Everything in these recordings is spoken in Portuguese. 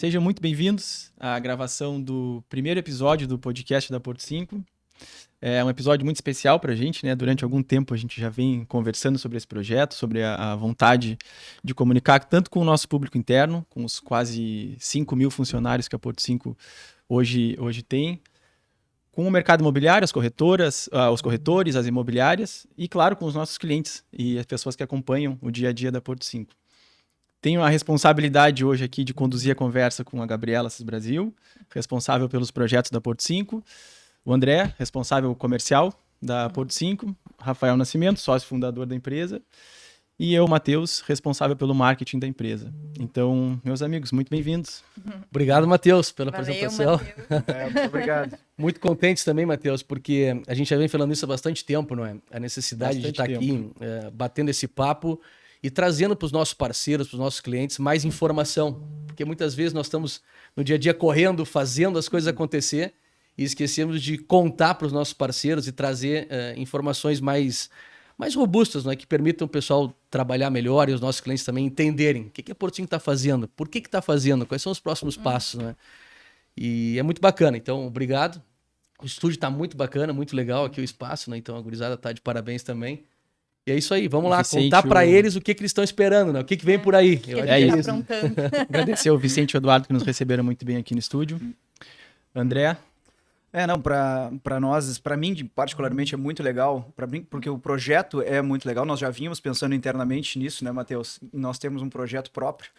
Sejam muito bem-vindos à gravação do primeiro episódio do podcast da Porto 5. É um episódio muito especial para a gente, né? Durante algum tempo a gente já vem conversando sobre esse projeto, sobre a vontade de comunicar tanto com o nosso público interno, com os quase 5 mil funcionários que a Porto 5 hoje tem, com o mercado imobiliário, as corretoras, os corretores, as imobiliárias e, claro, com os nossos clientes e as pessoas que acompanham o dia a dia da Porto 5. Tenho a responsabilidade hoje aqui de conduzir a conversa com a Gabriela Assis Brasil, responsável pelos projetos da Porto 5, o André, responsável comercial da Porto 5, Rafael Nascimento, sócio fundador da empresa, e eu, Matheus, responsável pelo marketing da empresa. Então, meus amigos, muito bem-vindos. Obrigado, Matheus, pela Valeu, apresentação. Matheus. Muito obrigado. Muito contentes também, Matheus, porque a gente já vem falando isso há bastante tempo, não é? A necessidade de estar aqui batendo esse papo e trazendo para os nossos parceiros, para os nossos clientes, mais informação. Porque muitas vezes nós estamos no dia a dia correndo, fazendo as coisas acontecer e esquecemos de contar para os nossos parceiros e trazer informações mais robustas, não é? Que permitam o pessoal trabalhar melhor e os nossos clientes também entenderem o que a Porto 5 está fazendo, por que está fazendo, quais são os próximos passos, não é? E é muito bacana. Então, obrigado. O estúdio está muito bacana, muito legal aqui o espaço, né? Então a gurizada está de parabéns também. E é isso aí, vamos lá, Vicente, contar para eles o que eles estão esperando, né? O que vem por aí. Que a É gente tá isso. aprontando. Agradecer ao Vicente e ao Eduardo que nos receberam muito bem aqui no estúdio. André, Para nós, para mim particularmente é muito legal, para mim, porque o projeto é muito legal. Nós já vínhamos pensando internamente nisso, né, Matheus? Nós temos um projeto próprio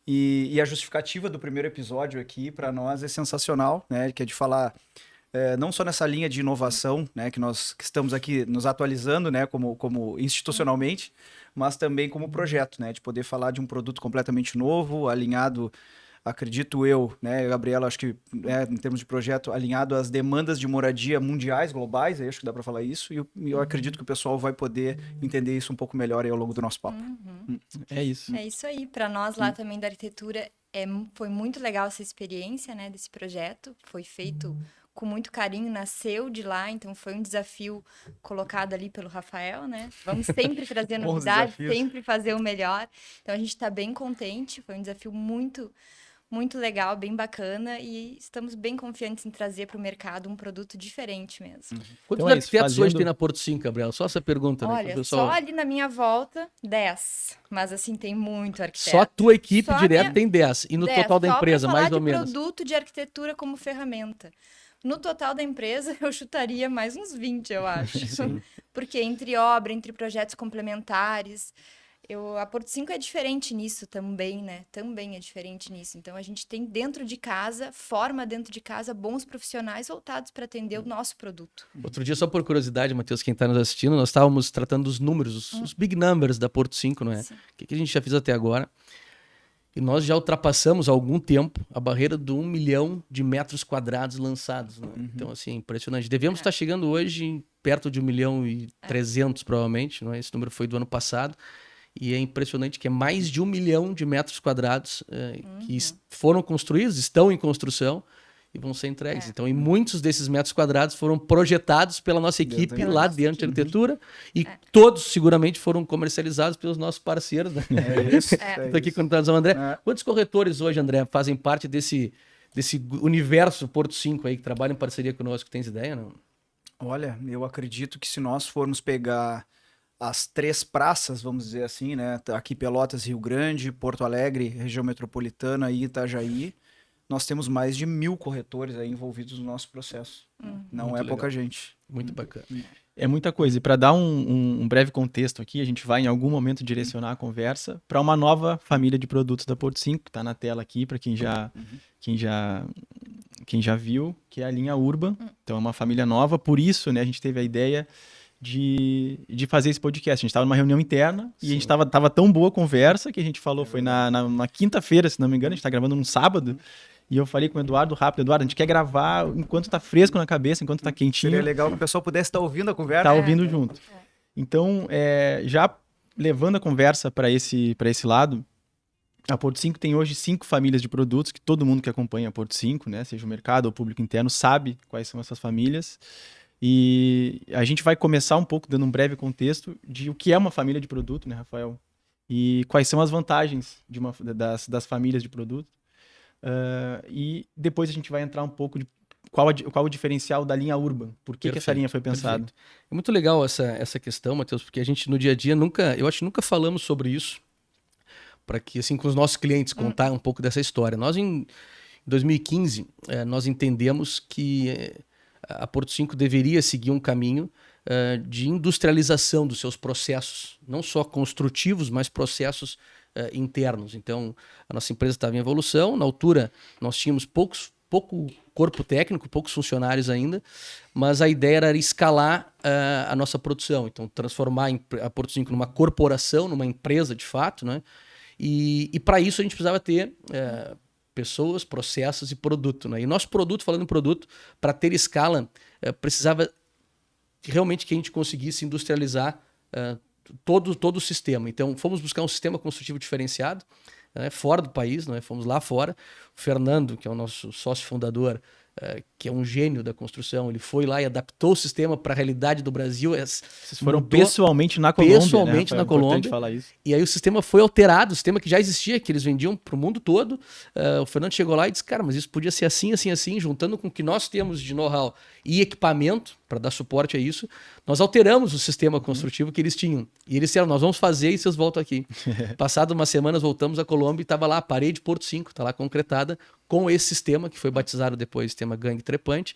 e a justificativa do primeiro episódio aqui para nós é sensacional, né? Que é de falar não só nessa linha de inovação, né, que estamos aqui nos atualizando, né, como institucionalmente, mas também como projeto, né, de poder falar de um produto completamente novo, alinhado. Acredito eu, né, Gabriela, acho que em termos de projeto, alinhado às demandas de moradia mundiais, globais, acho que dá para falar isso, e eu acredito que o pessoal vai poder entender isso um pouco melhor aí ao longo do nosso papo. é isso. É isso aí. Para nós lá também da arquitetura, foi muito legal essa experiência, né, desse projeto. Foi feito com muito carinho, nasceu de lá, então foi um desafio colocado ali pelo Rafael, né? Vamos sempre trazer Bons novidades, desafios. sempre fazer o melhor. Então a gente está bem contente, foi um desafio muito legal, bem bacana e estamos bem confiantes em trazer para o mercado um produto diferente mesmo. Quantos Então é isso, arquitetos hoje fazendo- tem na Porto 5, Gabriel? Só essa pergunta, né? Olha, pro pessoal. só ali na minha volta, 10. Mas assim, tem muito arquiteto. Só a tua equipe Só a direto minha- tem 10. E no 10, total da só pra empresa, falar mais ou de menos. produto de arquitetura como ferramenta. No total da empresa, eu chutaria mais uns 20, eu acho. Porque entre obra, entre projetos complementares, a Porto 5 é diferente nisso também, né? Também é diferente nisso. Então, a gente tem forma dentro de casa, bons profissionais voltados para atender o nosso produto. Outro dia, só por curiosidade, Matheus, quem está nos assistindo, nós estávamos tratando dos números, os big numbers da Porto 5, não é? Sim. O que a gente já fez até agora? E nós já ultrapassamos há algum tempo a barreira do 1 milhão de metros quadrados lançados. Né? Então, assim, é impressionante. Devemos estar chegando hoje perto de 1 milhão e 300, provavelmente. Não é? Esse número foi do ano passado. E é impressionante que é mais de 1 milhão de metros quadrados que foram construídos, estão em construção e vão ser entregues. Então, e muitos desses metros quadrados foram projetados pela nossa equipe Pela lá nossa dentro de equipe. arquitetura e todos seguramente foram comercializados pelos nossos parceiros. Né? É isso. Estou aqui contando ao André. É. Quantos corretores hoje, André, fazem parte desse universo Porto 5 aí, que trabalham em parceria conosco? Tens ideia, não? Olha, eu acredito que se nós formos pegar as 3 praças, vamos dizer assim, né? Aqui Pelotas, Rio Grande, Porto Alegre, região metropolitana e Itajaí, nós temos mais de 1.000 corretores aí envolvidos no nosso processo. Não Muito é legal. pouca gente. Muito bacana. É muita coisa. E para dar um breve contexto aqui, a gente vai em algum momento direcionar a conversa para uma nova família de produtos da Porto 5, que está na tela aqui, para quem já viu, que é a linha Urban. Então é uma família nova, por isso, né, a gente teve a ideia de fazer esse podcast. A gente estava numa reunião interna e a gente tava tão boa a conversa que a gente falou, foi na quinta-feira, se não me engano, a gente está gravando num sábado. E eu falei com o Eduardo rápido, Eduardo, a gente quer gravar enquanto tá fresco na cabeça, enquanto tá quentinho. Seria legal que o pessoal pudesse estar ouvindo a conversa. Tá ouvindo junto. Então, já levando a conversa para esse lado, a Porto 5 tem hoje 5 famílias de produtos que todo mundo que acompanha a Porto 5, né, seja o mercado ou o público interno, sabe quais são essas famílias. E a gente vai começar um pouco dando um breve contexto de o que é uma família de produto, né, Rafael? E quais são as vantagens das famílias de produto. E depois a gente vai entrar um pouco de qual o diferencial da linha Urban, por que essa linha foi pensada. É muito legal essa questão, Matheus, porque a gente no dia a dia eu acho que nunca falamos sobre isso, para que, assim, com os nossos clientes, contar um pouco dessa história. Nós, em 2015, nós entendemos que a Porto 5 deveria seguir um caminho de industrialização dos seus processos, não só construtivos, mas processos internos. Então, a nossa empresa estava em evolução. Na altura, nós tínhamos pouco corpo técnico, poucos funcionários ainda, mas a ideia era escalar a nossa produção. Então, transformar a Porto 5 numa corporação, numa empresa de fato, né? E para isso a gente precisava ter pessoas, processos e produto, né? E nosso produto, falando em produto, para ter escala, precisava realmente que a gente conseguisse industrializar todo o sistema. Então, fomos buscar um sistema construtivo diferenciado, fora do país, né? Fomos lá fora. O Fernando, que é o nosso sócio fundador, que é um gênio da construção, ele foi lá e adaptou o sistema para a realidade do Brasil. Vocês foram pessoalmente na Colômbia, pessoalmente, né? na Colômbia. Falar isso. E aí o sistema foi alterado, o sistema que já existia, que eles vendiam para o mundo todo. O Fernando chegou lá e disse, cara, mas isso podia ser assim, assim, assim, juntando com o que nós temos de know-how e equipamento para dar suporte a isso, nós alteramos o sistema construtivo que eles tinham. E eles disseram, nós vamos fazer e vocês voltam aqui. Passado umas semanas, voltamos à Colômbia e estava lá a parede Porto 5, está lá concretada, com esse sistema, que foi batizado depois, sistema Gangue Trepante,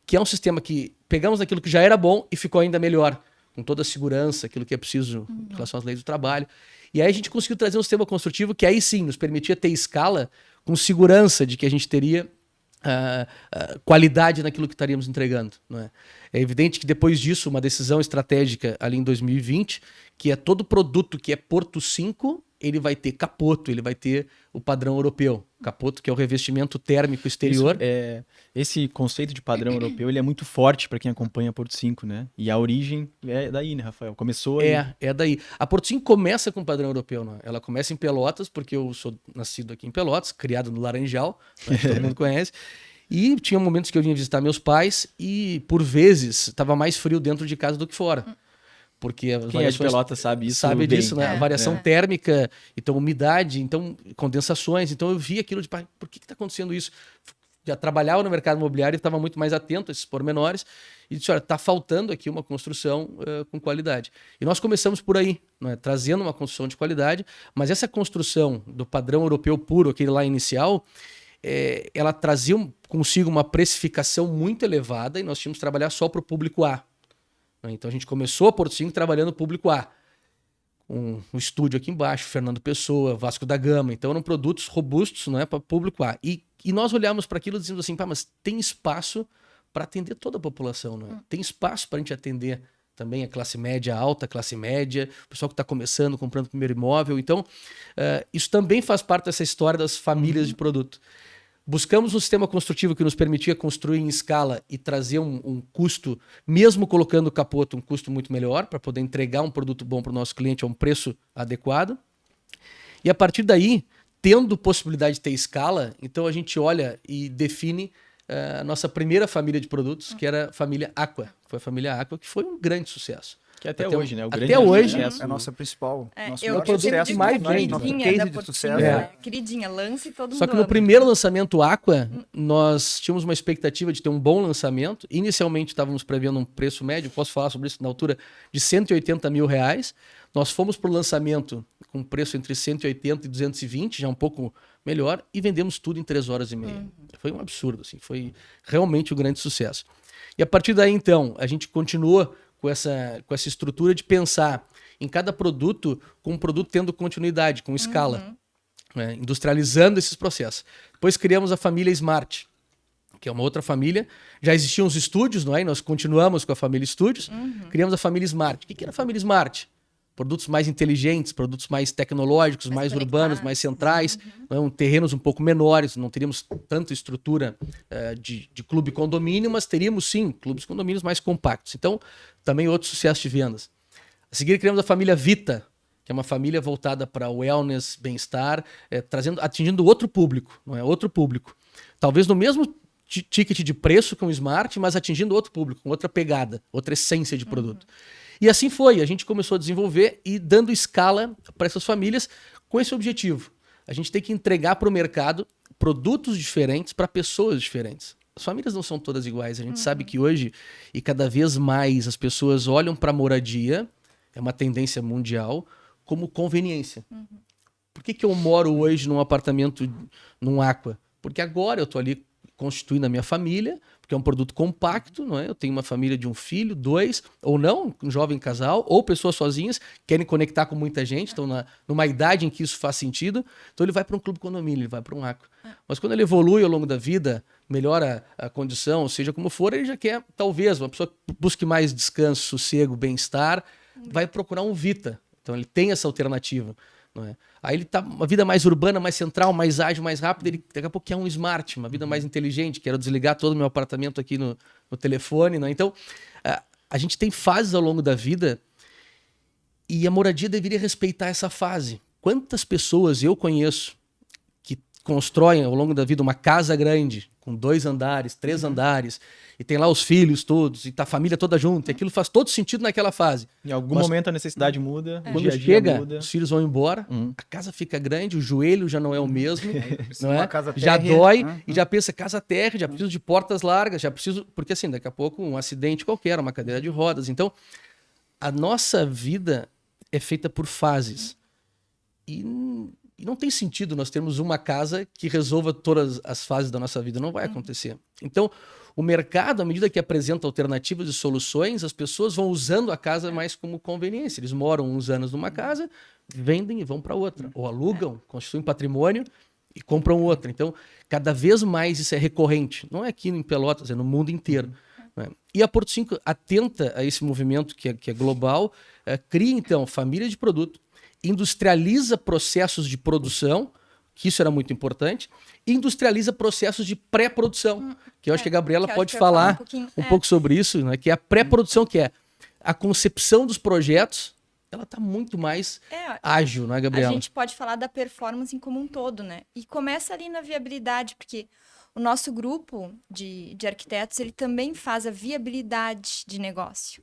que é um sistema que pegamos aquilo que já era bom e ficou ainda melhor, com toda a segurança, aquilo que é preciso em relação às leis do trabalho. E aí a gente conseguiu trazer um sistema construtivo que aí sim nos permitia ter escala com segurança de que a gente teria qualidade naquilo que estaríamos entregando. Não é? É evidente que depois disso, uma decisão estratégica ali em 2020, que é todo produto que é Porto 5, ele vai ter capoto, ele vai ter o padrão europeu. Capoto, que é o revestimento térmico exterior. Esse conceito de padrão europeu, ele é muito forte para quem acompanha a Porto 5, né? E a origem é daí, né, Rafael? Começou aí. É daí. A Porto 5 começa com padrão europeu, né? Ela começa em Pelotas, porque eu sou nascido aqui em Pelotas, criado no Laranjal, né, que todo mundo conhece. E tinha momentos que eu vinha visitar meus pais e, por vezes, estava mais frio dentro de casa do que fora. Porque quem é de Pelotas sabe isso. Sabe disso, né? A variação térmica, então umidade, então condensações. Então eu vi aquilo de, por que está acontecendo isso? Já trabalhava no mercado imobiliário e estava muito mais atento a esses pormenores. E disse, olha, está faltando aqui uma construção com qualidade. E nós começamos por aí, né? Trazendo uma construção de qualidade, mas essa construção do padrão europeu puro, aquele lá inicial, ela trazia consigo uma precificação muito elevada e nós tínhamos que trabalhar só para o público A. Então a gente começou a Porto 5 trabalhando no público A. Um estúdio aqui embaixo, Fernando Pessoa, Vasco da Gama. Então eram produtos robustos, não é, para o público A. E nós olhamos para aquilo dizendo assim, mas tem espaço para atender toda a população, não é? Tem espaço para a gente atender também a classe média alta, a classe média, o pessoal que está começando, comprando o primeiro imóvel. Então isso também faz parte dessa história das famílias de produto. Buscamos um sistema construtivo que nos permitia construir em escala e trazer um custo, mesmo colocando o capoto, um custo muito melhor, para poder entregar um produto bom para o nosso cliente a um preço adequado. E a partir daí, tendo possibilidade de ter escala, então a gente olha e define a nossa primeira família de produtos, que era a família Aqua. Foi a família Aqua, que foi um grande sucesso. Que até hoje, né? O grande hoje é a nossa principal. Eu produto mais vende. Queridinha da sucesso. Queridinha, lance todo mundo. Só que no primeiro lançamento Aqua, nós tínhamos uma expectativa de ter um bom lançamento. Inicialmente estávamos prevendo um preço médio, posso falar sobre isso na altura, de R$180 mil. Nós fomos para o lançamento com preço entre 180 e 220, já um pouco melhor, e vendemos tudo em 3 horas e meia. Foi um absurdo, assim, foi realmente um grande sucesso. E a partir daí, então, a gente continuou com essa estrutura de pensar em cada produto, com um produto tendo continuidade, com escala, né? Industrializando esses processos. Depois criamos a família Smart, que é uma outra família. Já existiam os estúdios, não é? E nós continuamos com a família Estúdios. Criamos a família Smart. O que era a família Smart? Produtos mais inteligentes, produtos mais tecnológicos, mais urbanos, mais centrais, terrenos um pouco menores, não teríamos tanta estrutura de clube condomínio, mas teríamos sim clubes condomínios mais compactos. Então, também outro sucesso de vendas. A seguir, criamos a família Vita, que é uma família voltada para wellness, bem-estar, atingindo outro público, não é? Outro público. Talvez no mesmo ticket de preço com o Smart, mas atingindo outro público, com outra pegada, outra essência de produto. E assim foi, a gente começou a desenvolver e dando escala para essas famílias com esse objetivo. A gente tem que entregar para o mercado produtos diferentes para pessoas diferentes. As famílias não são todas iguais. A gente sabe que hoje, e cada vez mais, as pessoas olham para a moradia, é uma tendência mundial, como conveniência. Por que eu moro hoje num apartamento, num Aqua? Porque agora eu estou ali constituindo a minha família, porque é um produto compacto, não é? Eu tenho uma família de um filho, 2, ou não, um jovem casal, ou pessoas sozinhas, querem conectar com muita gente, estão numa idade em que isso faz sentido, então ele vai para um clube condomínio, ele vai para um Aqua. Mas quando ele evolui ao longo da vida, melhora a condição, seja como for, ele já quer, talvez, uma pessoa que busque mais descanso, sossego, bem-estar, vai procurar um Vita. Então ele tem essa alternativa. Não é? Aí ele tá uma vida mais urbana, mais central, mais ágil, mais rápida, ele daqui a pouco quer um smart, uma vida mais inteligente, quero desligar todo o meu apartamento aqui no telefone. Não é? Então, a gente tem fases ao longo da vida e a moradia deveria respeitar essa fase. Quantas pessoas eu conheço que constroem ao longo da vida uma casa grande, com 2 andares, 3 andares, e tem lá os filhos todos, e tá a família toda junto, e aquilo faz todo sentido naquela fase. Em algum momento a necessidade muda, o quando dia a dia chega, muda. os filhos vão embora, a casa fica grande, o joelho já não é o mesmo, não é? Uma casa Já térrea, dói, e já pensa, casa térrea, já preciso de portas largas, já preciso... Porque assim, daqui a pouco um acidente qualquer, uma cadeira de rodas. Então, a nossa vida é feita por fases. E não tem sentido nós termos uma casa que resolva todas as fases da nossa vida. Não vai acontecer. Então, o mercado, à medida que apresenta alternativas e soluções, as pessoas vão usando a casa mais como conveniência. Eles moram uns anos numa casa, vendem e vão para outra. Ou alugam, constituem patrimônio e compram outra. Então, cada vez mais isso é recorrente. Não é aqui em Pelotas, é no mundo inteiro. Né? E a Porto 5 atenta a esse movimento que é global, cria, então, família de produto, industrializa processos de produção, que isso era muito importante, e industrializa processos de pré-produção, que eu acho que a Gabriela pode falar um pouco sobre isso, né? Que é a pré-produção, que é a concepção dos projetos, ela está muito mais ágil, né, Gabriela? A gente pode falar da performance como um todo, né? E começa ali na viabilidade, porque o nosso grupo de arquitetos, ele também faz a viabilidade de negócio.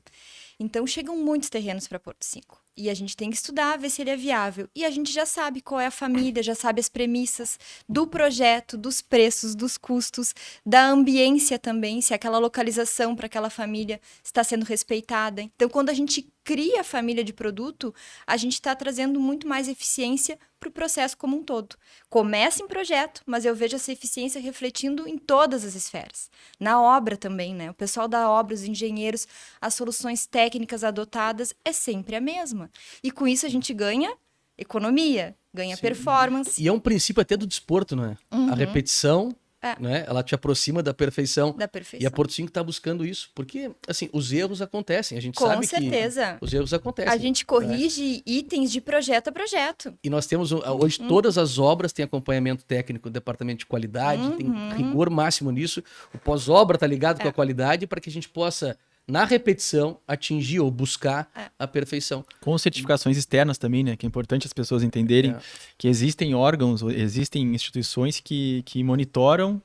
Então, chegam muitos terrenos para Porto 5. E a gente tem que estudar, ver se ele é viável. E a gente já sabe qual é a família, já sabe as premissas do projeto, dos preços, dos custos, da ambiência também, se aquela localização para aquela família está sendo respeitada. Então, quando a gente cria a família de produto, a gente está trazendo muito mais eficiência para o processo como um todo. Começa em projeto, mas eu vejo essa eficiência refletindo em todas as esferas. Na obra também, né? O pessoal da obra, os engenheiros, as soluções técnicas adotadas é sempre a mesma. E com isso a gente ganha economia, ganha performance. E é um princípio até do desporto, não é? A repetição, né? Ela te aproxima da perfeição. E a Porto 5 está buscando isso. Porque, assim, os erros acontecem. A gente sabe com certeza. Que os erros acontecem. A gente corrige itens de projeto a projeto. E nós temos, hoje, todas as obras têm acompanhamento técnico do departamento de qualidade, tem rigor máximo nisso. O pós-obra está ligado com a qualidade para que a gente possa, na repetição, atingir ou buscar a perfeição. Com certificações externas também, né? Que é importante as pessoas entenderem que existem órgãos, existem instituições que monitoram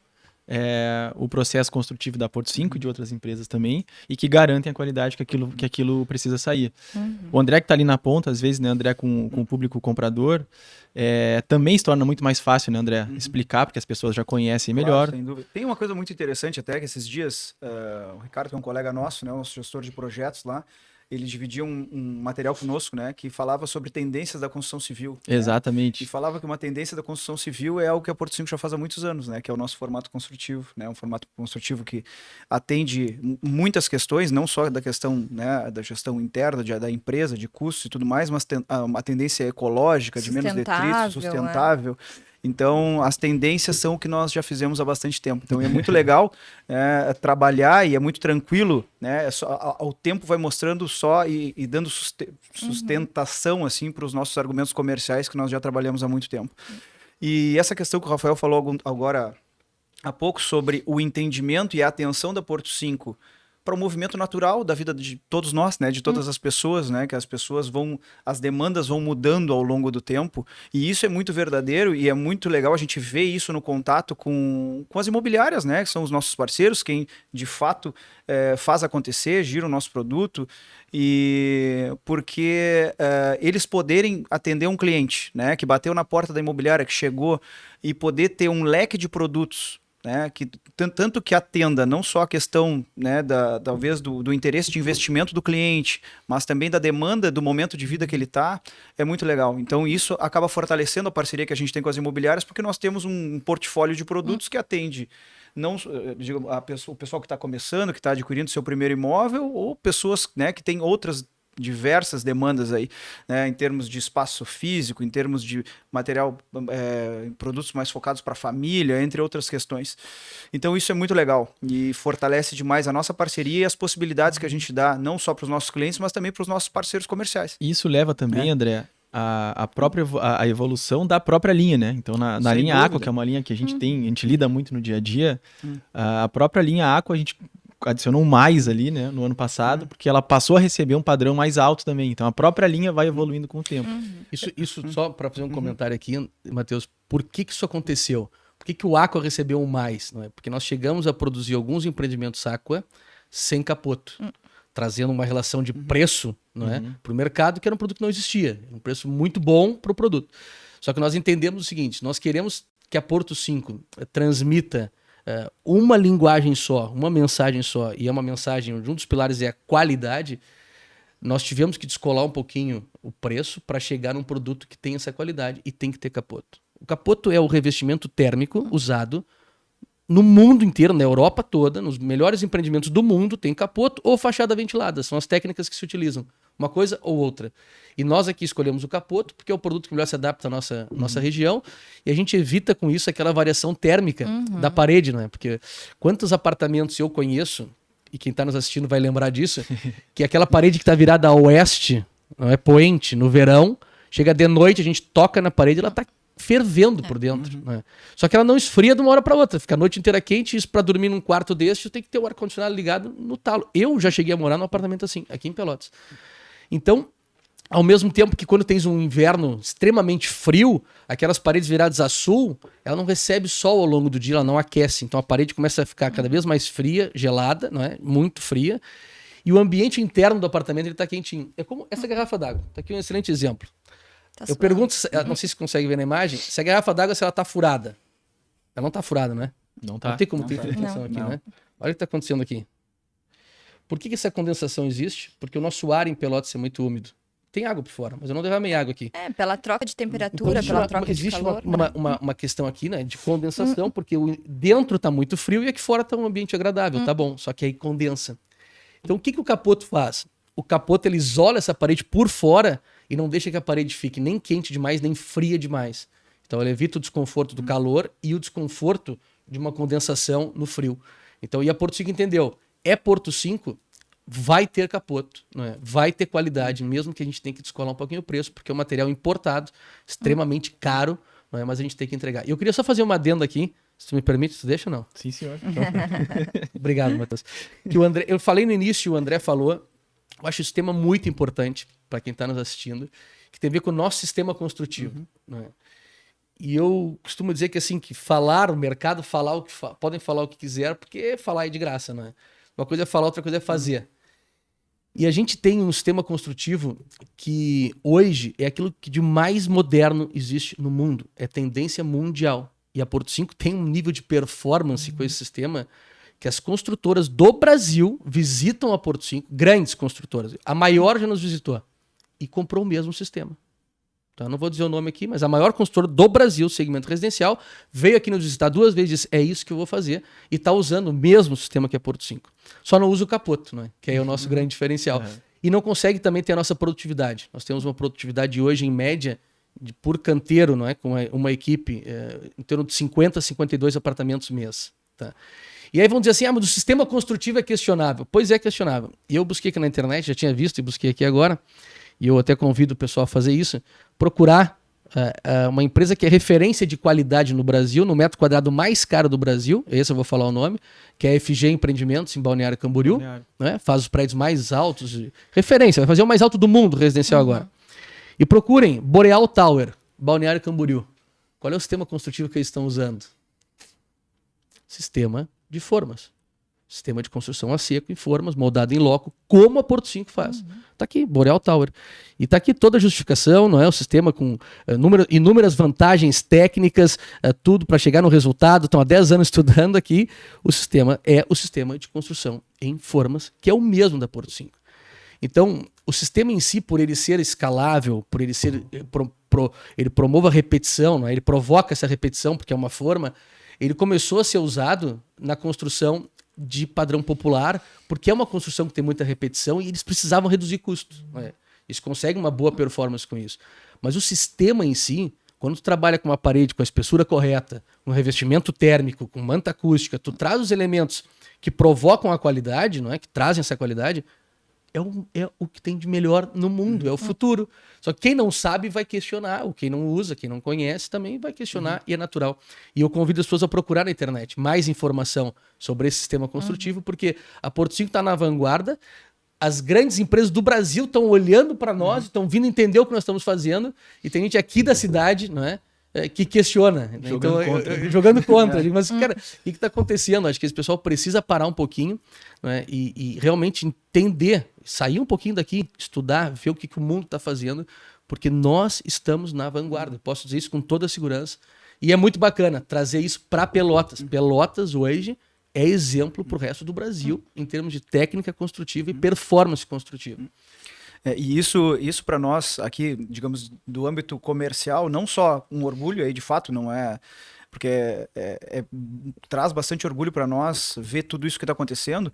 o processo construtivo da Porto 5 e de outras empresas também, e que garantem a qualidade que aquilo precisa sair. O André que está ali na ponta, às vezes, né, André, com o público comprador, também se torna muito mais fácil, né, André, explicar, porque as pessoas já conhecem melhor. Claro, sem dúvida. Tem uma coisa muito interessante até, que esses dias, o Ricardo, que é um colega nosso, né, nosso gestor de projetos lá, ele dividia um material conosco, né, que falava sobre tendências da construção civil. Exatamente. Né? E falava que uma tendência da construção civil é algo que a Porto 5 já faz há muitos anos, né, que é o nosso formato construtivo, né, um formato construtivo que atende muitas questões, não só da questão, né, da gestão interna da empresa, de custos e tudo mais, mas uma tendência ecológica, de menos detritos, sustentável. Então, as tendências são o que nós já fizemos há bastante tempo. Então, é muito legal trabalhar e é muito tranquilo, né? O tempo vai mostrando só e dando sustentação assim, para os nossos argumentos comerciais que nós já trabalhamos há muito tempo. E essa questão que o Rafael falou agora há pouco sobre o entendimento e a atenção da Porto 5 para o movimento natural da vida de todos nós, né? De todas as pessoas, né? Que as demandas vão mudando ao longo do tempo, e isso é muito verdadeiro e é muito legal a gente ver isso no contato com as imobiliárias, né? Que são os nossos parceiros, quem de fato faz acontecer, gira o nosso produto, e porque eles poderem atender um cliente, né? Que bateu na porta da imobiliária, que chegou, e poder ter um leque de produtos, né, que tanto que atenda não só a questão, né, talvez do interesse de investimento do cliente, mas também da demanda do momento de vida que ele está, é muito legal. Então isso acaba fortalecendo a parceria que a gente tem com as imobiliárias, porque nós temos um portfólio de produtos que atende não, digo, o pessoal que está começando, que está adquirindo seu primeiro imóvel, ou pessoas, né, que têm outras diversas demandas aí, né, em termos de espaço físico, em termos de material, produtos mais focados para a família, entre outras questões. Então isso é muito legal e fortalece demais a nossa parceria e as possibilidades que a gente dá, não só para os nossos clientes, mas também para os nossos parceiros comerciais. Isso leva também, André, a evolução da própria linha, né? Então, na linha dúvida. Aqua, que é uma linha que a gente tem, a gente lida muito no dia a dia, a própria linha Aqua, a gente adicionou mais ali, né, no ano passado, porque ela passou a receber um padrão mais alto também. Então, a própria linha vai evoluindo com o tempo. Isso só para fazer um comentário aqui, Matheus, por que isso aconteceu? Por que o Aqua recebeu mais? Não é? Porque nós chegamos a produzir alguns empreendimentos Aqua sem capoto, trazendo uma relação de preço, não é, para o mercado, que era um produto que não existia. Um preço muito bom para o produto. Só que nós entendemos o seguinte, nós queremos que a Porto 5 transmita uma linguagem só, uma mensagem só, e é uma mensagem, um dos pilares é a qualidade. Nós tivemos que descolar um pouquinho o preço para chegar num produto que tem essa qualidade e tem que ter capoto. O capoto é o revestimento térmico usado no mundo inteiro, na Europa toda, nos melhores empreendimentos do mundo tem capoto ou fachada ventilada. São as técnicas que se utilizam, uma coisa ou outra. E nós aqui escolhemos o capoto porque é o produto que melhor se adapta à nossa região, e a gente evita com isso aquela variação térmica da parede, não é? Porque quantos apartamentos eu conheço, e quem está nos assistindo vai lembrar disso, que aquela parede que está virada a oeste, não é, poente, no verão, chega de noite, a gente toca na parede, ela está fervendo por dentro. Né? Só que ela não esfria de uma hora para outra, fica a noite inteira quente, e isso para dormir num quarto desse, tem que ter o ar-condicionado ligado no talo. Eu já cheguei a morar num apartamento assim, aqui em Pelotas. Então, ao mesmo tempo que quando tens um inverno extremamente frio, aquelas paredes viradas a sul, ela não recebe sol ao longo do dia, ela não aquece. Então a parede começa a ficar cada vez mais fria, gelada, não é? Muito fria. E o ambiente interno do apartamento ele está quentinho. É como essa garrafa d'água. Está aqui um excelente exemplo. Eu pergunto, não sei se consegue ver na imagem, se a garrafa d'água se ela está furada. Ela não está furada, não é? Não tá. Não tem como ter condensação aqui, né? Olha o que está acontecendo aqui. Por que essa condensação existe? Porque o nosso ar em Pelotas é muito úmido. Tem água por fora, mas eu não derramei água aqui. Pela troca de temperatura, pela troca de calor. Existe uma questão aqui, né, de condensação, porque dentro está muito frio e aqui fora está um ambiente agradável, tá bom, só que aí condensa. Então o que o capoto faz? O capoto ele isola essa parede por fora e não deixa que a parede fique nem quente demais, nem fria demais. Então ele evita o desconforto do calor e o desconforto de uma condensação no frio. Então, e a Porto 5 entendeu, Porto 5... vai ter capoto, não é? Vai ter qualidade, mesmo que a gente tenha que descolar um pouquinho o preço, porque é um material importado, extremamente caro, não é? Mas a gente tem que entregar. E eu queria só fazer uma adenda aqui, se tu me permite, tu deixa ou não? Sim, senhor. Obrigado, Matheus. Eu falei no início, o André falou, eu acho esse tema muito importante para quem está nos assistindo, que tem a ver com o nosso sistema construtivo. Não é? E eu costumo dizer que assim, que falar, o mercado podem falar o que quiser, porque falar é de graça, não é? Uma coisa é falar, outra coisa é fazer. E a gente tem um sistema construtivo que hoje é aquilo que de mais moderno existe no mundo. É tendência mundial. E a Porto 5 tem um nível de performance com esse sistema que as construtoras do Brasil visitam a Porto 5, grandes construtoras. A maior já nos visitou e comprou o mesmo sistema. Então, eu não vou dizer o nome aqui, mas a maior construtora do Brasil, segmento residencial, veio aqui nos visitar 2 vezes e disse, é isso que eu vou fazer, e está usando o mesmo sistema que a Porto 5. Só não usa o capoto, não é? Que é o nosso grande diferencial. E não consegue também ter a nossa produtividade. Nós temos uma produtividade hoje, em média, por canteiro, não é? Com uma equipe, em torno de 50 a 52 apartamentos mês. Tá? E aí vão dizer assim, mas o sistema construtivo é questionável. Pois é questionável. E eu busquei aqui na internet, já tinha visto e busquei aqui agora, e eu até convido o pessoal a fazer isso, procurar uma empresa que é referência de qualidade no Brasil, no metro quadrado mais caro do Brasil, esse eu vou falar o nome, que é a FG Empreendimentos, em Balneário Camboriú, né? Faz os prédios mais altos, referência, vai fazer o mais alto do mundo residencial agora. E procurem Boreal Tower, Balneário Camboriú. Qual é o sistema construtivo que eles estão usando? Sistema de formas. Sistema de construção a seco em formas, moldado em loco, como a Porto 5 faz. Tá aqui, Boreal Tower. E tá aqui toda a justificação, não é? O sistema com inúmeras vantagens técnicas, tudo para chegar no resultado. Estão há 10 anos estudando aqui. O sistema é o sistema de construção em formas, que é o mesmo da Porto 5. Então, o sistema em si, por ele ser escalável, por ele ser ele promove a repetição, não é? Ele provoca essa repetição, porque é uma forma, ele começou a ser usado na construção de padrão popular, porque é uma construção que tem muita repetição e eles precisavam reduzir custos. Né? Eles conseguem uma boa performance com isso. Mas o sistema em si, quando tu trabalha com uma parede com a espessura correta, com revestimento térmico, com manta acústica, tu traz os elementos que provocam a qualidade, não é? Que trazem essa qualidade, é o que tem de melhor no mundo, é o futuro. Só que quem não sabe vai questionar, ou quem não usa, quem não conhece também vai questionar, e é natural. E eu convido as pessoas a procurar na internet mais informação sobre esse sistema construtivo, porque a Porto 5 está na vanguarda, as grandes empresas do Brasil estão olhando para nós, estão vindo entender o que nós estamos fazendo, e tem gente aqui da cidade, não é? Que questiona, jogando contra. Mas, cara, o que está acontecendo? Acho que esse pessoal precisa parar um pouquinho, né, e realmente entender, sair um pouquinho daqui, estudar, ver o que o mundo está fazendo, porque nós estamos na vanguarda. Posso dizer isso com toda a segurança. E é muito bacana trazer isso para Pelotas. Pelotas hoje é exemplo para o resto do Brasil em termos de técnica construtiva e performance construtiva. E isso para nós aqui, digamos, do âmbito comercial, não só um orgulho, aí de fato não é, porque traz bastante orgulho para nós ver tudo isso que está acontecendo,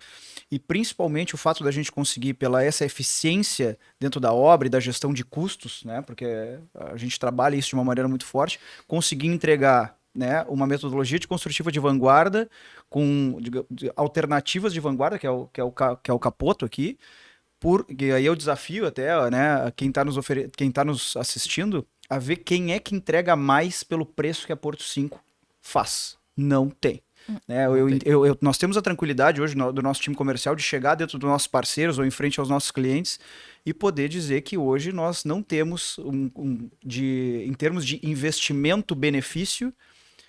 e principalmente o fato da gente conseguir, pela essa eficiência dentro da obra e da gestão de custos, né, porque a gente trabalha isso de uma maneira muito forte, conseguir entregar, né, uma metodologia de construtiva de vanguarda com alternativas de vanguarda, que é o capoto aqui. E aí eu desafio até, né, quem tá nos assistindo a ver quem é que entrega mais pelo preço que a Porto 5 faz. Não tem. Né? Nós temos a tranquilidade hoje do nosso time comercial de chegar dentro dos nossos parceiros ou em frente aos nossos clientes e poder dizer que hoje nós não temos, em termos de investimento-benefício,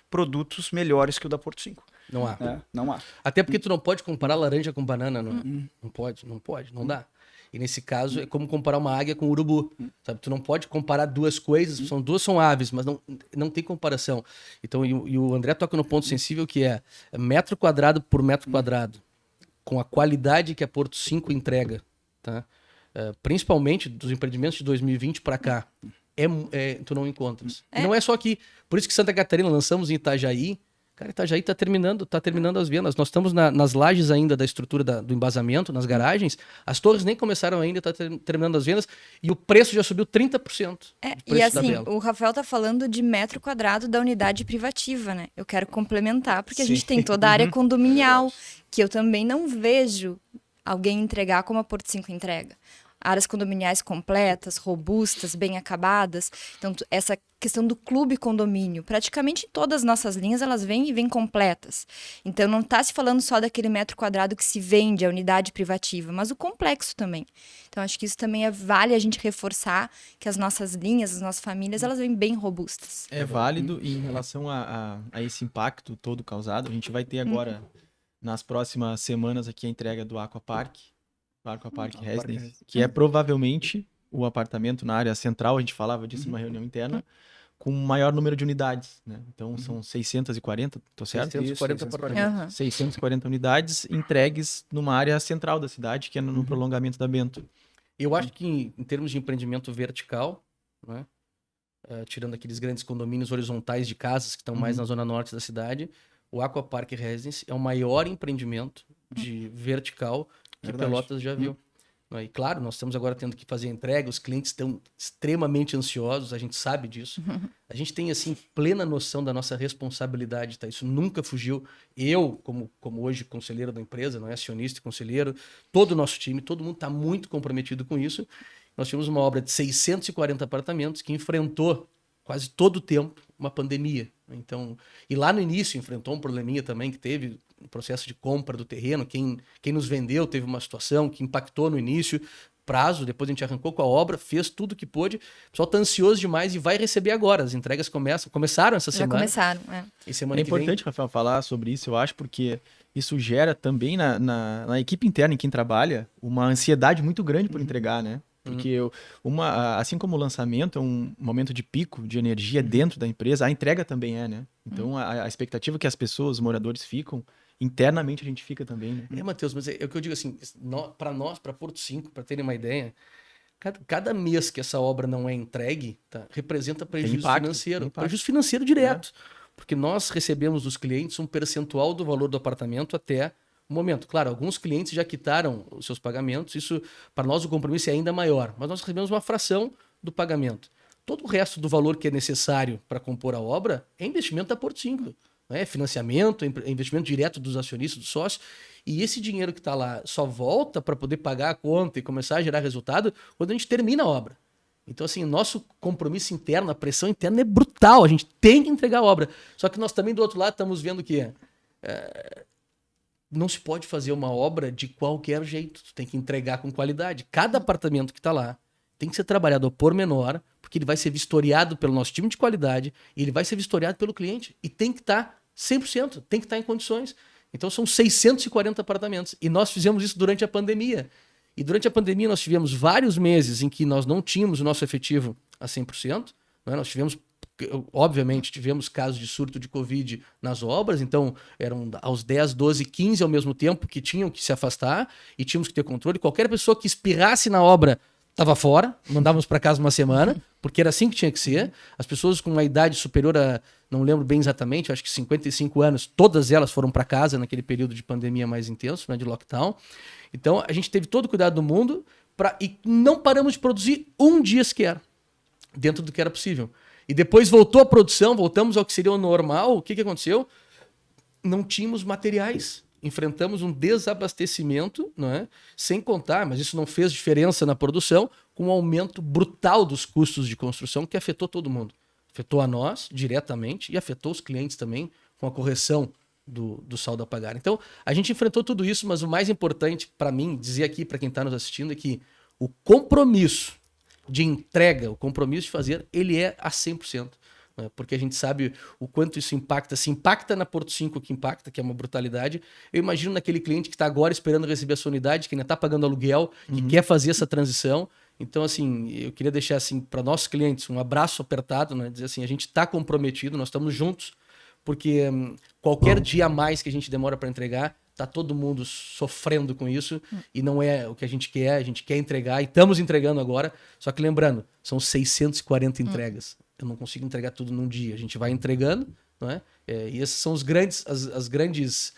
produtos melhores que o da Porto 5. Não há. Não há. Até porque tu não pode comparar laranja com banana, não é? Não pode, não dá. E nesse caso é como comparar uma águia com um urubu, sabe? Tu não pode comparar duas coisas, são aves, mas não tem comparação. Então, e o André toca no ponto sensível que é metro quadrado por metro quadrado, com a qualidade que a Porto 5 entrega, tá? Principalmente dos empreendimentos de 2020 para cá, tu não encontras. E não é só aqui. Por isso que Santa Catarina lançamos em Itajaí. Cara, Itajaí tá terminando as vendas. Nós estamos nas lajes ainda da estrutura do embasamento, nas garagens. As torres nem começaram ainda, tá terminando as vendas. E o preço já subiu 30%. E assim, o Rafael tá falando de metro quadrado da unidade privativa, né? Eu quero complementar, porque a gente tem toda a área condominial, que eu também não vejo alguém entregar como a Porto 5 entrega. Áreas condominiais completas, robustas, bem acabadas. Então, essa questão do clube condomínio, praticamente em todas as nossas linhas, elas vêm completas. Então, não está se falando só daquele metro quadrado que se vende, a unidade privativa, mas o complexo também. Então, acho que isso também vale a gente reforçar que as nossas linhas, as nossas famílias, elas vêm bem robustas. É válido em relação a esse impacto todo causado. A gente vai ter agora, nas próximas semanas, aqui a entrega do Aquapark Residence, que é provavelmente o apartamento na área central, a gente falava disso numa reunião interna, com o maior número de unidades, né? Então são 640, tô certo? 640 apartamentos. 640 unidades entregues numa área central da cidade, que é no prolongamento da Bento. Eu acho que em termos de empreendimento vertical, né, tirando aqueles grandes condomínios horizontais de casas que estão mais na zona norte da cidade, o Aquapark Residence é o maior empreendimento de vertical que Pelotas já viu. E claro, nós estamos agora tendo que fazer a entrega, os clientes estão extremamente ansiosos, a gente sabe disso. A gente tem, assim, plena noção da nossa responsabilidade, tá? Isso nunca fugiu. Eu, como hoje conselheiro da empresa, não é acionista e conselheiro, todo o nosso time, todo mundo está muito comprometido com isso. Nós tivemos uma obra de 640 apartamentos que enfrentou quase todo o tempo uma pandemia. Então, e lá no início enfrentou um probleminha também que teve no processo de compra do terreno, quem nos vendeu teve uma situação que impactou no início, prazo, depois a gente arrancou com a obra, fez tudo que pôde. O pessoal tá ansioso demais e vai receber agora. As entregas começaram essa semana. Já começaram, E semana É que vem... importante, Rafael, falar sobre isso, eu acho, porque isso gera também na equipe interna em quem trabalha uma ansiedade muito grande por entregar, né? Porque assim como o lançamento é um momento de pico de energia dentro da empresa, a entrega também é, né? Então a expectativa que as pessoas, os moradores ficam, internamente a gente fica também, né? Matheus, mas é o que eu digo assim, para nós, para Porto 5, para terem uma ideia, cada mês que essa obra não é entregue, tá, representa prejuízo financeiro. Prejuízo financeiro direto. Porque nós recebemos dos clientes um percentual do valor do apartamento até o momento. Claro, alguns clientes já quitaram os seus pagamentos, isso para nós o compromisso é ainda maior, mas nós recebemos uma fração do pagamento. Todo o resto do valor que é necessário para compor a obra é investimento da Porto 5. É financiamento, é investimento direto dos acionistas, dos sócios, e esse dinheiro que está lá só volta para poder pagar a conta e começar a gerar resultado quando a gente termina a obra. Então, assim, nosso compromisso interno, a pressão interna é brutal, a gente tem que entregar a obra. Só que nós também, do outro lado, estamos vendo que não se pode fazer uma obra de qualquer jeito, tu tem que entregar com qualidade. Cada apartamento que está lá tem que ser trabalhado ao pormenor, porque ele vai ser vistoriado pelo nosso time de qualidade e ele vai ser vistoriado pelo cliente. E tem que estar 100%, tem que estar em condições. Então são 640 apartamentos. E nós fizemos isso durante a pandemia. E durante a pandemia nós tivemos vários meses em que nós não tínhamos o nosso efetivo a 100%. Né? Nós obviamente, tivemos casos de surto de Covid nas obras, então eram aos 10, 12, 15 ao mesmo tempo que tinham que se afastar e tínhamos que ter controle. Qualquer pessoa que espirrasse na obra estava fora, mandávamos para casa uma semana, porque era assim que tinha que ser. As pessoas com uma idade superior a, não lembro bem exatamente, acho que 55 anos, todas elas foram para casa naquele período de pandemia mais intenso, né, de lockdown. Então a gente teve todo o cuidado do mundo e não paramos de produzir um dia sequer, dentro do que era possível. E depois voltou a produção, voltamos ao que seria o normal. O que aconteceu? Não tínhamos materiais. Enfrentamos um desabastecimento, não é? Sem contar, mas isso não fez diferença na produção, com um aumento brutal dos custos de construção que afetou todo mundo. Afetou a nós diretamente e afetou os clientes também com a correção do saldo a pagar. Então, a gente enfrentou tudo isso, mas o mais importante para mim, dizer aqui para quem está nos assistindo, é que o compromisso de entrega, o compromisso de fazer, ele é a 100%. Né? Porque a gente sabe o quanto isso impacta. Se impacta na Porto 5, que impacta, que é uma brutalidade. Eu imagino naquele cliente que está agora esperando receber a sua unidade, que ainda está pagando aluguel, que quer fazer essa transição. Então, assim, eu queria deixar assim, para nossos clientes um abraço apertado, né? Dizer assim, a gente está comprometido, nós estamos juntos, porque qualquer dia a mais que a gente demora para entregar, tá todo mundo sofrendo com isso e não é o que a gente quer entregar e estamos entregando agora. Só que lembrando, são 640 entregas. Eu não consigo entregar tudo num dia. A gente vai entregando, não é? E esses são os grandes, as grandes,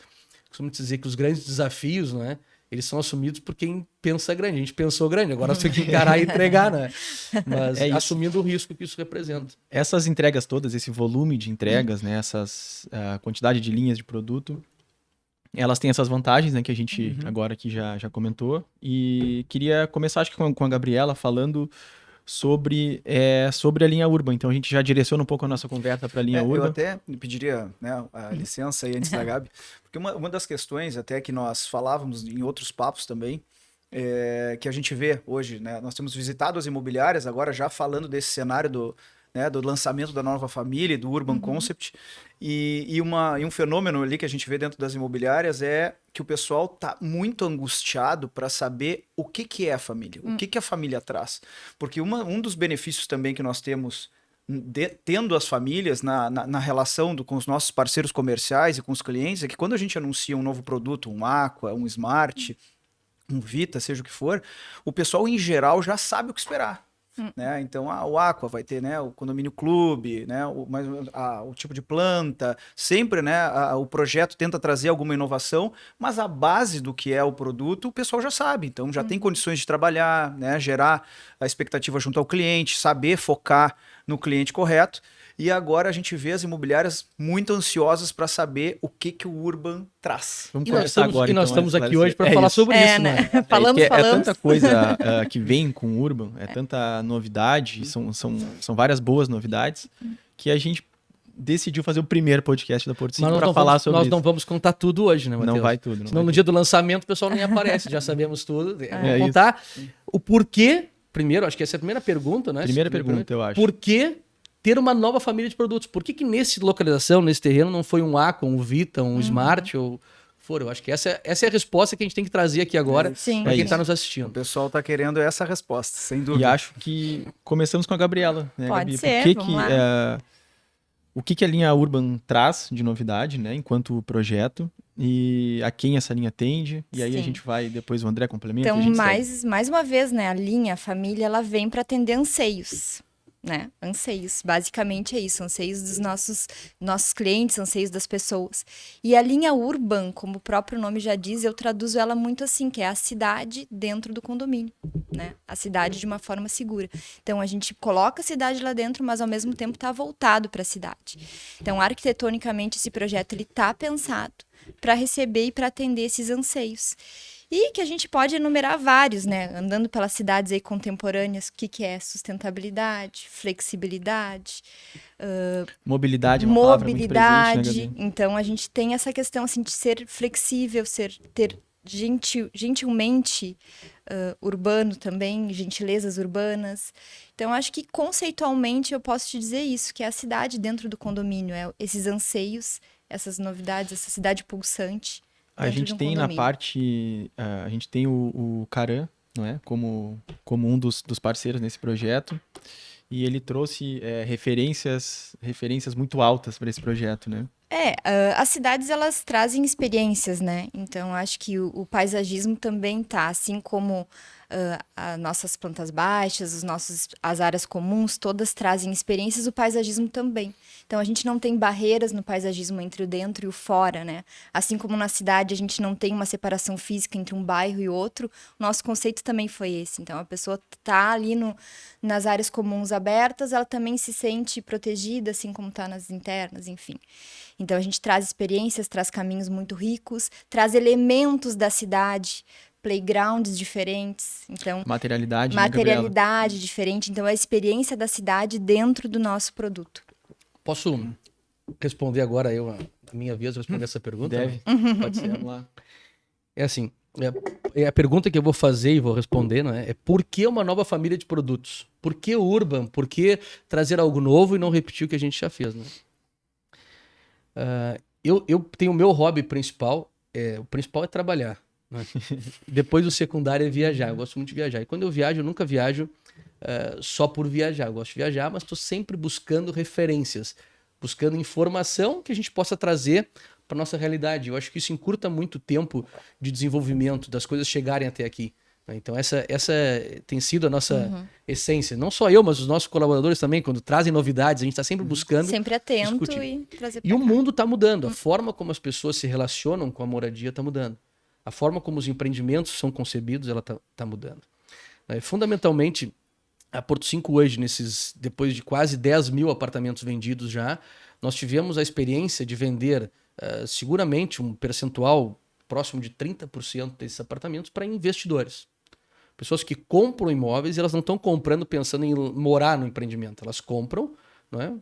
costumo dizer que os grandes desafios, não é? Eles são assumidos por quem pensa grande. A gente pensou grande, agora você tem que encarar e entregar, né? Mas assumindo o risco que isso representa. Essas entregas todas, esse volume de entregas, né? A quantidade de linhas de produto, elas têm essas vantagens, né, que a gente agora aqui já comentou. E queria começar, acho que com a Gabriela, falando sobre a linha Urban. Então a gente já direciona um pouco a nossa conversa para a linha Urban. Eu até pediria, né, a licença aí antes da Gabi, porque uma das questões até que nós falávamos em outros papos também, que a gente vê hoje, né, nós temos visitado as imobiliárias, agora já falando desse cenário do lançamento da nova família, do Urban Concept, e um fenômeno ali que a gente vê dentro das imobiliárias é que o pessoal tá muito angustiado para saber o que é a família, o que a família traz. Porque um dos benefícios também que nós temos tendo as famílias na relação com os nossos parceiros comerciais e com os clientes é que quando a gente anuncia um novo produto, um Aqua, um Smart, um Vita, seja o que for, o pessoal em geral já sabe o que esperar. Né? Então, o Aqua vai ter, né, o condomínio clube, né, o tipo de planta, sempre, né, o projeto tenta trazer alguma inovação, mas a base do que é o produto o pessoal já sabe, então já tem condições de trabalhar, né, gerar a expectativa junto ao cliente, saber focar no cliente correto. E agora a gente vê as imobiliárias muito ansiosas para saber o que o Urban traz. Vamos E nós conversar estamos, agora, e nós então, estamos Alex, aqui hoje para é falar isso. sobre isso, né? Falamos. É tanta coisa que vem com o Urban, tanta novidade, são várias boas novidades, que a gente decidiu fazer o primeiro podcast da Porto 5 para falar sobre isso. Nós não vamos contar tudo hoje, né, Matheus? Não vai tudo. Senão no dia do lançamento o pessoal nem aparece, já sabemos tudo. Vamos isso. contar o porquê, primeiro, acho que essa é a primeira pergunta, né? Primeira pergunta, eu acho. Por que ter uma nova família de produtos? Por que nesse localização, nesse terreno, não foi um Acon, um Vita, um Smart ou for? Eu acho que essa é a resposta que a gente tem que trazer aqui agora para quem está nos O assistindo. pessoal está querendo essa resposta, sem dúvida. E acho que começamos com a Gabriela, né, Pode Gabi? ser, vamos lá. O que a linha Urban traz de novidade, né, enquanto projeto, e a quem essa linha atende, e aí a Sim. gente vai, depois o André complementa. Então, e a gente segue. mais uma vez, né, a linha, a família, ela vem para atender anseios, né? Anseios, basicamente é isso, anseios dos nossos clientes, anseios das pessoas. E a linha Urban, como o próprio nome já diz, eu traduzo ela muito assim, que é a cidade dentro do condomínio, né? A cidade de uma forma segura. Então, a gente coloca a cidade lá dentro, mas ao mesmo tempo está voltado para a cidade. Então, arquitetonicamente, esse projeto ele está pensado para receber e para atender esses anseios. E que a gente pode enumerar vários, né? Andando pelas cidades aí contemporâneas, o que é sustentabilidade, flexibilidade, Mobilidade é uma palavra muito presente, né, mobilidade. Gabi? Então, a gente tem essa questão assim, de ser flexível, ter gentilmente urbano também, gentilezas urbanas. Então, acho que conceitualmente eu posso te dizer isso, que é a cidade dentro do condomínio, esses anseios, essas novidades, essa cidade pulsante. A gente tem na parte, a gente tem o Caran, não é? Como um dos parceiros nesse projeto, e ele trouxe referências muito altas para esse projeto, né? As cidades elas trazem experiências, né? Então acho que o paisagismo também tá, assim como as nossas plantas baixas, as áreas comuns, todas trazem experiências, o paisagismo também. Então a gente não tem barreiras no paisagismo entre o dentro e o fora, né? Assim como na cidade a gente não tem uma separação física entre um bairro e outro, o nosso conceito também foi esse. Então a pessoa tá ali nas áreas comuns abertas, ela também se sente protegida, assim como tá nas internas, enfim. Então a gente traz experiências, traz caminhos muito ricos, traz elementos da cidade, playgrounds diferentes, então materialidade diferente, então a experiência da cidade dentro do nosso produto. Posso responder agora a minha vez responder essa pergunta? Deve. Pode ser. Vamos lá. É assim, a pergunta que eu vou fazer e vou responder, não é? É por que uma nova família de produtos? Por que o Urban? Por que trazer algo novo e não repetir o que a gente já fez, né? Eu tenho o meu hobby principal, o principal é trabalhar, né? Depois o secundário é viajar, eu gosto muito de viajar. E quando eu viajo, eu nunca viajo só por viajar. Eu gosto de viajar, mas estou sempre buscando referências, buscando informação que a gente possa trazer para nossa realidade. Eu acho que isso encurta muito o tempo de desenvolvimento, das coisas chegarem até aqui. Então essa tem sido a nossa essência. Não só eu, mas os nossos colaboradores também, quando trazem novidades, a gente está sempre buscando. Sempre atento discutir. E trazer E o mundo está mudando. A forma como as pessoas se relacionam com a moradia está mudando. A forma como os empreendimentos são concebidos, ela está mudando. Fundamentalmente, a Porto 5 hoje, depois de quase 10 mil apartamentos vendidos já, nós tivemos a experiência de vender seguramente um percentual próximo de 30% desses apartamentos para investidores. Pessoas que compram imóveis e elas não estão comprando pensando em morar no empreendimento. Elas compram, não é?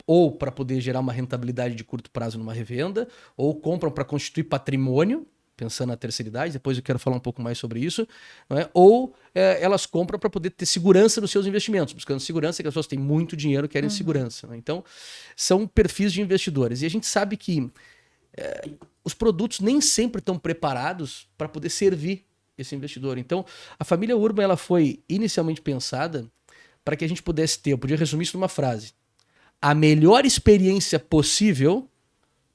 Ou para poder gerar uma rentabilidade de curto prazo numa revenda, ou compram para constituir patrimônio, pensando na terceira idade, depois eu quero falar um pouco mais sobre isso, não é? Ou elas compram para poder ter segurança nos seus investimentos, buscando segurança, que as pessoas têm muito dinheiro e querem segurança. Né? Então, são perfis de investidores. E a gente sabe que os produtos nem sempre estão preparados para poder servir esse investidor. Então, a família Urban ela foi inicialmente pensada para que a gente pudesse ter, eu podia resumir isso numa frase, a melhor experiência possível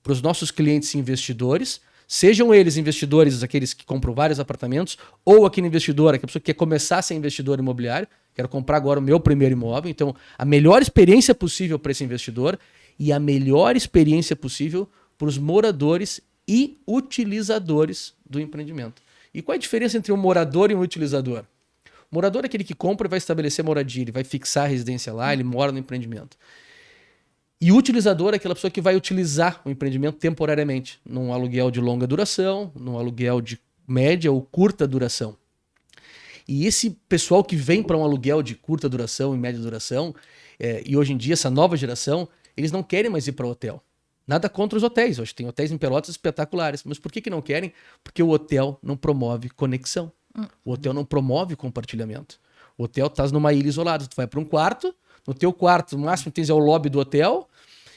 para os nossos clientes e investidores, sejam eles investidores, aqueles que compram vários apartamentos, ou aquele investidor, aquela pessoa que quer começar a ser investidor imobiliário, quero comprar agora o meu primeiro imóvel. Então, a melhor experiência possível para esse investidor e a melhor experiência possível para os moradores e utilizadores do empreendimento. E qual é a diferença entre um morador e um utilizador? O morador é aquele que compra e vai estabelecer moradia, ele vai fixar a residência lá, ele mora no empreendimento. E o utilizador é aquela pessoa que vai utilizar o empreendimento temporariamente, num aluguel de longa duração, num aluguel de média ou curta duração. E esse pessoal que vem para um aluguel de curta duração e média duração, e hoje em dia essa nova geração, eles não querem mais ir para o hotel. Nada contra os hotéis, hoje tem hotéis em Pelotas espetaculares, mas por que não querem? Porque o hotel não promove conexão, o hotel não promove compartilhamento. O hotel tá numa ilha isolada, tu vai para um quarto, no teu quarto o máximo que tens é o lobby do hotel,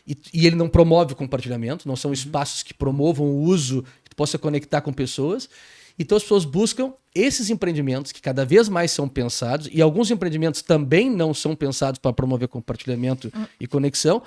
e ele não promove compartilhamento, não são espaços que promovam o uso, que tu possa conectar com pessoas. Então as pessoas buscam esses empreendimentos que cada vez mais são pensados, e alguns empreendimentos também não são pensados para promover compartilhamento e conexão.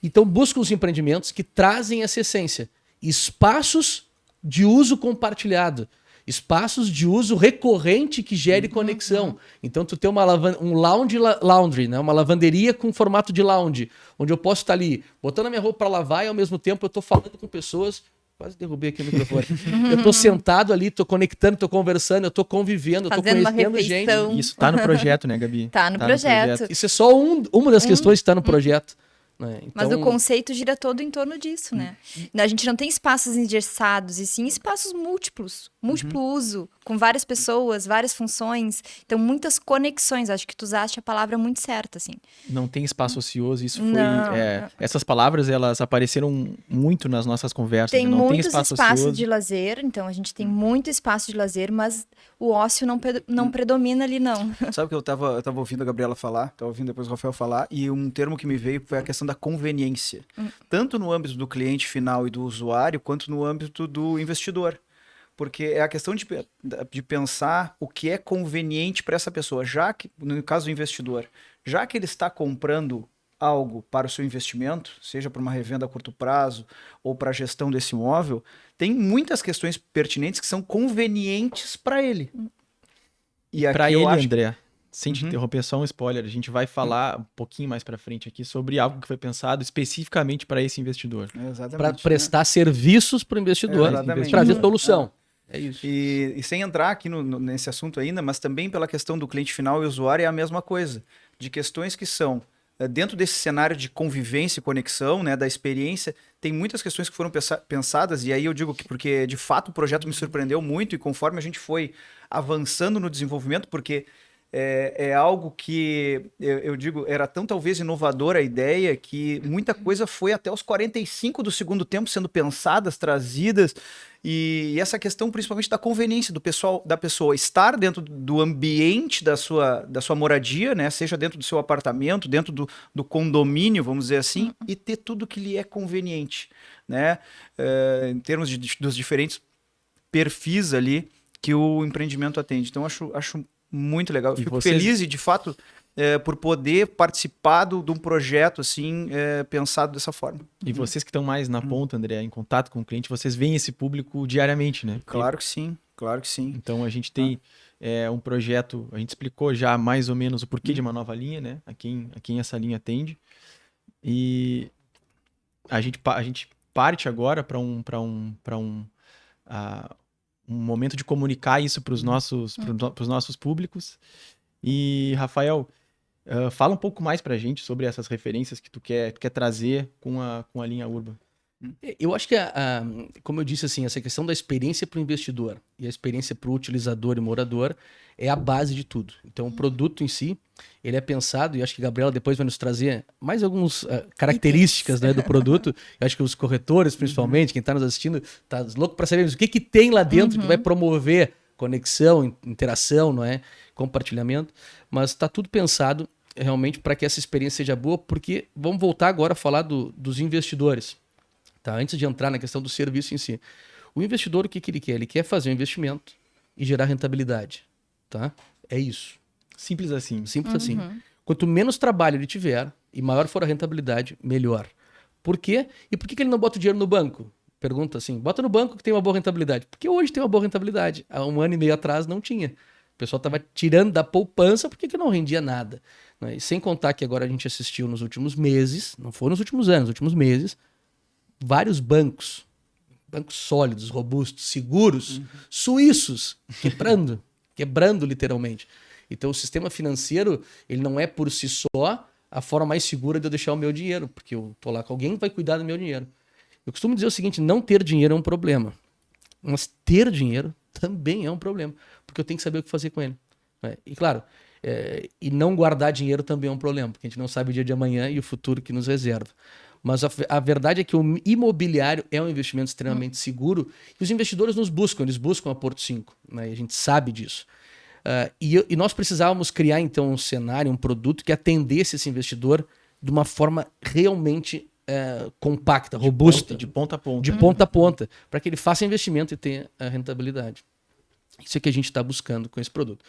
Então buscam os empreendimentos que trazem essa essência. Espaços de uso compartilhado. Espaços de uso recorrente que gere conexão. Então tu tem um laundry, né? Uma lavanderia com formato de lounge, onde eu posso estar ali botando a minha roupa para lavar e ao mesmo tempo eu estou falando com pessoas. Quase derrubei aqui o microfone. Eu tô sentado ali, tô conectando, tô conversando, eu tô convivendo, eu tô conhecendo gente. Isso tá no projeto, né, Gabi? Tá no projeto. Isso é só uma das questões que tá no projeto. Né? Então... Mas o conceito gira todo em torno disso, né? A gente não tem espaços engessados, e sim espaços múltiplos. Múltiplo uso, com várias pessoas, várias funções. Então, muitas conexões. Acho que tu usaste a palavra muito certa, assim. Não tem espaço ocioso, isso foi... essas palavras, elas apareceram muito nas nossas conversas. Tem não muitos tem espaço espaços ocioso. de lazer, então a gente tem muito espaço de lazer, mas o ócio não predomina ali, não. Sabe que eu tava ouvindo a Gabriela falar, tava ouvindo depois o Rafael falar, e um termo que me veio foi a questão da conveniência. Tanto no âmbito do cliente final e do usuário, quanto no âmbito do investidor. Porque é a questão de pensar o que é conveniente para essa pessoa, já que, no caso do investidor, já que ele está comprando algo para o seu investimento, seja para uma revenda a curto prazo ou para a gestão desse imóvel, tem muitas questões pertinentes que são convenientes para ele. E para ele, André, sem te interromper, só um spoiler, a gente vai falar um pouquinho mais para frente aqui sobre algo que foi pensado especificamente para esse investidor. Para prestar serviços para o investidor, trazer solução. É isso. E sem entrar aqui nesse assunto ainda, mas também pela questão do cliente final e usuário é a mesma coisa. De questões que são, dentro desse cenário de convivência e conexão, né, da experiência, tem muitas questões que foram pensadas, e aí eu digo que porque de fato o projeto me surpreendeu muito, e conforme a gente foi avançando no desenvolvimento, porque é algo que, eu digo, era tão talvez inovadora a ideia, que muita coisa foi até os 45 do segundo tempo sendo pensadas, trazidas, e essa questão principalmente da conveniência da pessoa estar dentro do ambiente da sua moradia, né? Seja dentro do seu apartamento, dentro do condomínio, vamos dizer assim, e ter tudo que lhe é conveniente, né? Em termos dos diferentes perfis ali que o empreendimento atende. Então, acho muito legal. Fico feliz e, de fato, por poder participar de um projeto assim, pensado dessa forma. E vocês que estão mais na ponta, André, em contato com o cliente, vocês veem esse público diariamente, né? Claro que sim, claro que sim. Então, a gente tem um projeto, a gente explicou já mais ou menos o porquê de uma nova linha, né? A quem essa linha atende. E a gente parte agora para um momento de comunicar isso para os nossos públicos. E, Rafael, fala um pouco mais para a gente sobre essas referências que tu quer trazer com a linha Urba. Eu acho que, como eu disse, assim, essa questão da experiência para o investidor e a experiência para o utilizador e morador é a base de tudo. Então, o produto em si, ele é pensado, e acho que a Gabriela depois vai nos trazer mais algumas características, né, do produto. Eu acho que os corretores, principalmente, quem está nos assistindo, está louco para saber o que tem lá dentro que vai promover conexão, interação, não é? Compartilhamento. Mas está tudo pensado realmente para que essa experiência seja boa, porque vamos voltar agora a falar dos investidores. Tá? Antes de entrar na questão do serviço em si. O investidor, o que ele quer? Ele quer fazer um investimento e gerar rentabilidade. Tá? É isso. Simples assim. Simples assim. Quanto menos trabalho ele tiver e maior for a rentabilidade, melhor. Por quê? E por que ele não bota o dinheiro no banco? Pergunta assim, bota no banco que tem uma boa rentabilidade. Porque hoje tem uma boa rentabilidade. Há 1 ano e meio atrás não tinha. O pessoal estava tirando da poupança porque não rendia nada. Né? E sem contar que agora a gente assistiu nos últimos meses, não foi nos últimos anos, nos últimos meses, vários bancos sólidos, robustos, seguros, suíços, quebrando literalmente. Então o sistema financeiro, ele não é por si só a forma mais segura de eu deixar o meu dinheiro, porque eu tô lá com alguém que vai cuidar do meu dinheiro. Eu costumo dizer o seguinte, não ter dinheiro é um problema, mas ter dinheiro também é um problema, porque eu tenho que saber o que fazer com ele. Né? E claro, e não guardar dinheiro também é um problema, porque a gente não sabe o dia de amanhã e o futuro que nos reserva. Mas a verdade é que o imobiliário é um investimento extremamente seguro e os investidores nos buscam, eles buscam a Porto 5, né? E a gente sabe disso. E nós precisávamos criar, então, um cenário, um produto que atendesse esse investidor de uma forma realmente compacta, robusta. De ponta a ponta. De ponta a ponta, para que ele faça investimento e tenha a rentabilidade. Isso é que a gente está buscando com esse produto.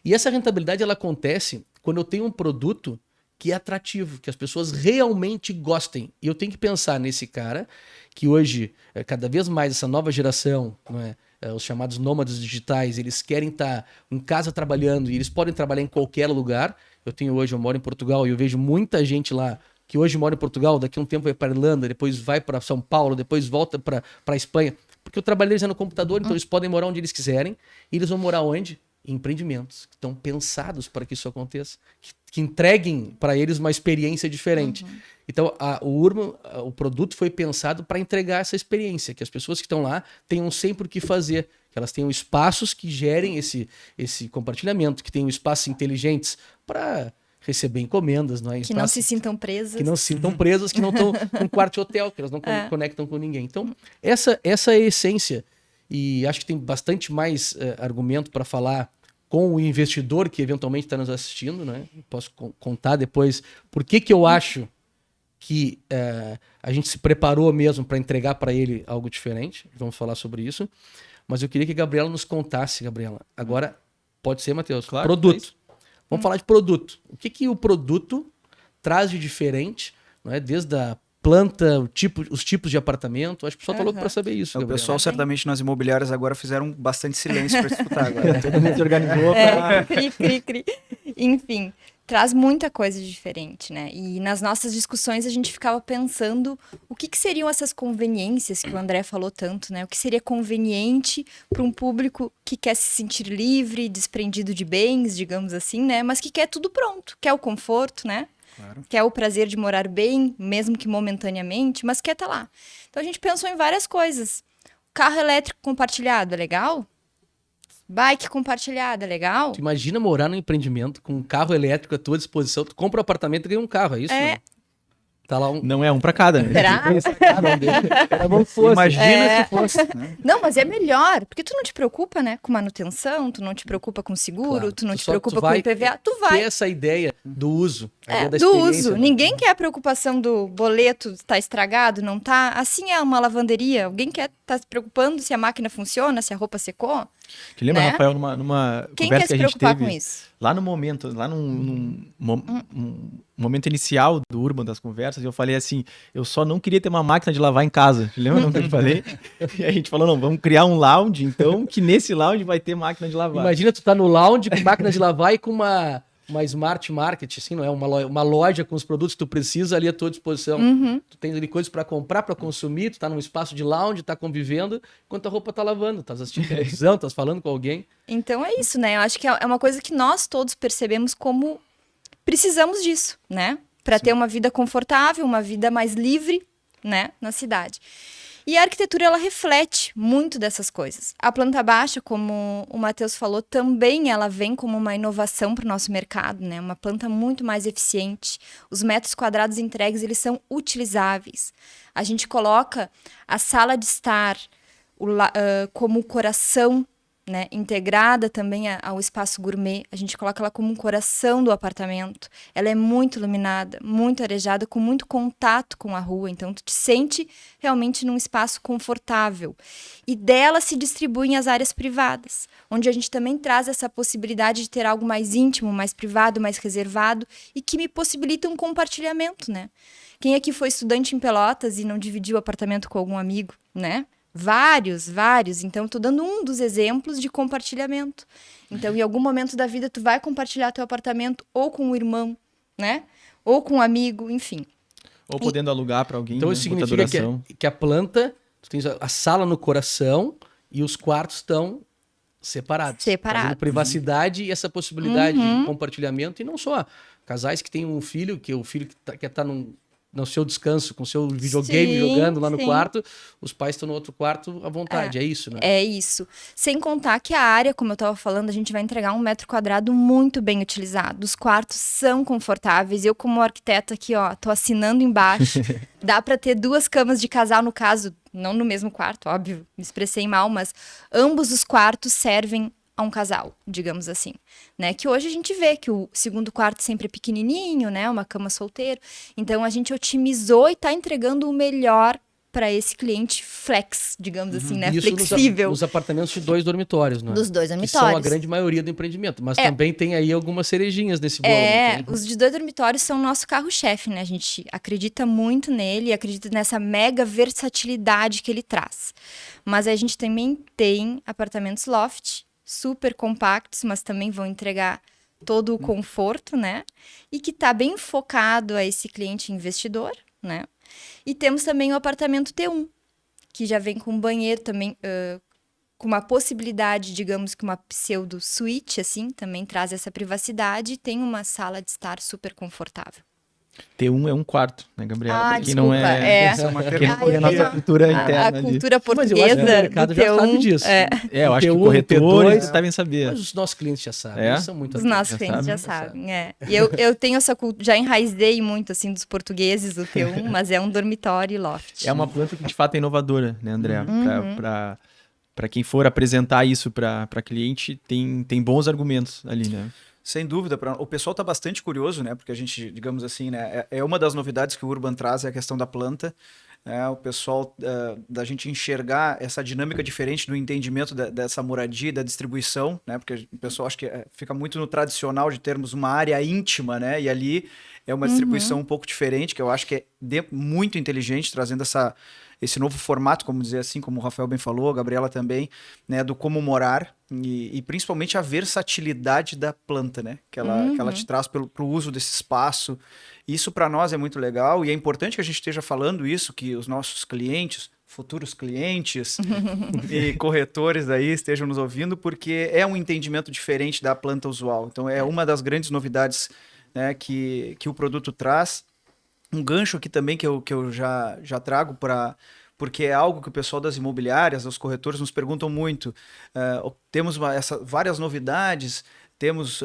E essa rentabilidade ela acontece quando eu tenho um produto que é atrativo, que as pessoas realmente gostem. E eu tenho que pensar nesse cara que hoje, cada vez mais essa nova geração, não é? Os chamados nômades digitais, eles querem estar em casa trabalhando e eles podem trabalhar em qualquer lugar. Eu moro em Portugal e eu vejo muita gente lá que hoje mora em Portugal, daqui a um tempo vai para Irlanda, depois vai para São Paulo, depois volta para a Espanha. Porque o trabalho deles é no computador, então eles podem morar onde eles quiserem. E eles vão morar onde? Em empreendimentos que estão pensados para que isso aconteça. Que entreguem para eles uma experiência diferente. Então, o produto foi pensado para entregar essa experiência, que as pessoas que estão lá tenham sempre o que fazer, que elas tenham espaços que gerem esse compartilhamento, que tenham espaços inteligentes para receber encomendas. Não é? Que não se sintam presas. Que não se sintam presas, que não estão num quarto de hotel, que elas não conectam com ninguém. Então, essa é a essência. E acho que tem bastante mais argumento para falar com o investidor que eventualmente está nos assistindo, né? Posso contar depois por que eu acho que a gente se preparou mesmo para entregar para ele algo diferente. Vamos falar sobre isso. Mas eu queria que a Gabriela nos contasse, Gabriela. Agora, pode ser, Matheus? Claro, produto. Vamos falar de produto. O que o produto traz de diferente, não é? Desde a planta, os tipos de apartamento. Acho que o pessoal tá louco para saber isso. O pessoal certamente nas imobiliárias agora fizeram bastante silêncio para escutar agora. Todo mundo se organizou para... Cri. Enfim, traz muita coisa diferente, né? E nas nossas discussões a gente ficava pensando o que seriam essas conveniências que o André falou tanto, né? O que seria conveniente para um público que quer se sentir livre, desprendido de bens, digamos assim, né? Mas que quer tudo pronto, quer o conforto, né? Claro. Quer o prazer de morar bem, mesmo que momentaneamente, mas quer estar lá. Então a gente pensou em várias coisas. Carro elétrico compartilhado é legal? Bike compartilhada é legal? Tu imagina morar num empreendimento com um carro elétrico à tua disposição. Tu compra um apartamento e ganha um carro, é isso? É. Né? Tá lá Não é um para cada, né? Será? Imagina se fosse. Né? Não, mas é melhor, porque tu não te preocupa, né, com manutenção, tu não te preocupa com seguro, Claro. tu não te preocupa com o IPVA, tu vai. Ter essa ideia do uso. Do uso. Né? Ninguém quer a preocupação do boleto tá estragado, não tá. Assim é uma lavanderia. Alguém quer tá se preocupando se a máquina funciona, se a roupa secou. Que lembra, né? Rafael, numa Quem conversa quer que a gente teve com isso? Lá no momento, num momento inicial do Urban das conversas, eu falei assim, eu só não queria ter uma máquina de lavar em casa. Lembra o que eu te falei? E a gente falou, não, vamos criar um lounge, então, que nesse lounge vai ter máquina de lavar. Imagina tu tá no lounge com máquina de lavar e com uma smart market, assim, não é? Uma loja com os produtos que tu precisa ali à tua disposição. Tu tem ali coisas para comprar, para consumir, tu tá num espaço de lounge, tá convivendo, enquanto a roupa tá lavando, tá assistindo televisão, tá falando com alguém. Então é isso, né? Eu acho que é uma coisa que nós todos percebemos como precisamos disso, né? Para ter uma vida confortável, uma vida mais livre, né? Na cidade. E a arquitetura, ela reflete muito dessas coisas. A planta baixa, como o Matheus falou, também ela vem como uma inovação para o nosso mercado, né? Uma planta muito mais eficiente. Os metros quadrados entregues, eles são utilizáveis. A gente coloca a sala de estar como coração, né, integrada também ao espaço gourmet. A gente coloca ela como um coração do apartamento. Ela é muito iluminada, muito arejada, com muito contato com a rua. Então, tu te sente realmente num espaço confortável. E dela se distribuem as áreas privadas, onde a gente também traz essa possibilidade de ter algo mais íntimo, mais privado, mais reservado e que me possibilita um compartilhamento, né? Quem aqui foi estudante em Pelotas e não dividiu o apartamento com algum amigo, né? Vários. Então, estou dando um dos exemplos de compartilhamento. Então, em algum momento da vida, tu vai compartilhar teu apartamento ou com o irmão, né? Ou com um amigo, enfim. Ou podendo alugar para alguém. Então, isso significa que a planta, tu tens a sala no coração e os quartos estão separados. Separados. Privacidade e essa possibilidade de compartilhamento. E não só casais que têm um filho, que o filho quer estar no seu descanso, com o seu videogame jogando lá no quarto, os pais estão no outro quarto à vontade. É isso, né? É isso. Sem contar que a área, como eu estava falando, a gente vai entregar 1 metro quadrado muito bem utilizado. Os quartos são confortáveis. Eu, como arquiteta aqui, ó, tô assinando embaixo. Dá para ter 2 camas de casal, no caso, não no mesmo quarto, óbvio, me expressei mal, mas ambos os quartos servem a um casal, digamos assim, né? Que hoje a gente vê que o segundo quarto sempre é pequenininho, né? Uma cama solteiro. Então, a gente otimizou e está entregando o melhor para esse cliente flex, digamos assim, né? Isso flexível. nos apartamentos de 2 dormitórios, não é? Dos 2 Que dormitórios. são a grande maioria do empreendimento. Mas também tem aí algumas cerejinhas nesse bolo. Os de 2 dormitórios são o nosso carro-chefe, né? A gente acredita muito nele, acredita nessa mega versatilidade que ele traz. Mas a gente também tem apartamentos loft, super compactos, mas também vão entregar todo o conforto, né? E que tá bem focado a esse cliente investidor, né? E temos também o apartamento T1, que já vem com banheiro também, com uma possibilidade, digamos que uma pseudo-suíte, assim, também traz essa privacidade e tem uma sala de estar super confortável. T1 é um quarto, né, Gabriela? Ah, que desculpa, não é... Que não é a nossa cultura interna A cultura Mas portuguesa eu acho que o mercado do já T1, sabe disso. eu acho que T1, corretores T2, devem saber. Mas os nossos clientes já sabem. É? Eles são muito Os atentos. nossos clientes já sabem, E eu tenho essa cultura, já enraizei muito, assim, dos portugueses, o T1, mas é um dormitório e loft. É uma planta que, de fato, é inovadora, né, André? Para quem for apresentar isso para cliente, tem bons argumentos ali, né? Sem dúvida, o pessoal está bastante curioso, né? Porque a gente, digamos assim, né? É uma das novidades que o Urban traz, é a questão da planta. O pessoal, da gente enxergar essa dinâmica diferente do entendimento dessa moradia e da distribuição, né? Porque o pessoal acho que fica muito no tradicional de termos uma área íntima, né? E ali é uma distribuição um pouco diferente, que eu acho que é muito inteligente, trazendo esse novo formato, como dizer assim, como o Rafael bem falou, a Gabriela também, né, do como morar e principalmente a versatilidade da planta, né, que ela te traz pro uso desse espaço. Isso para nós é muito legal e é importante que a gente esteja falando isso, que os nossos clientes, futuros clientes e corretores aí estejam nos ouvindo, porque é um entendimento diferente da planta usual. Então é uma das grandes novidades, né, que o produto traz. Um gancho aqui também que eu já trago porque é algo que o pessoal das imobiliárias, os corretores nos perguntam muito. Temos várias novidades, temos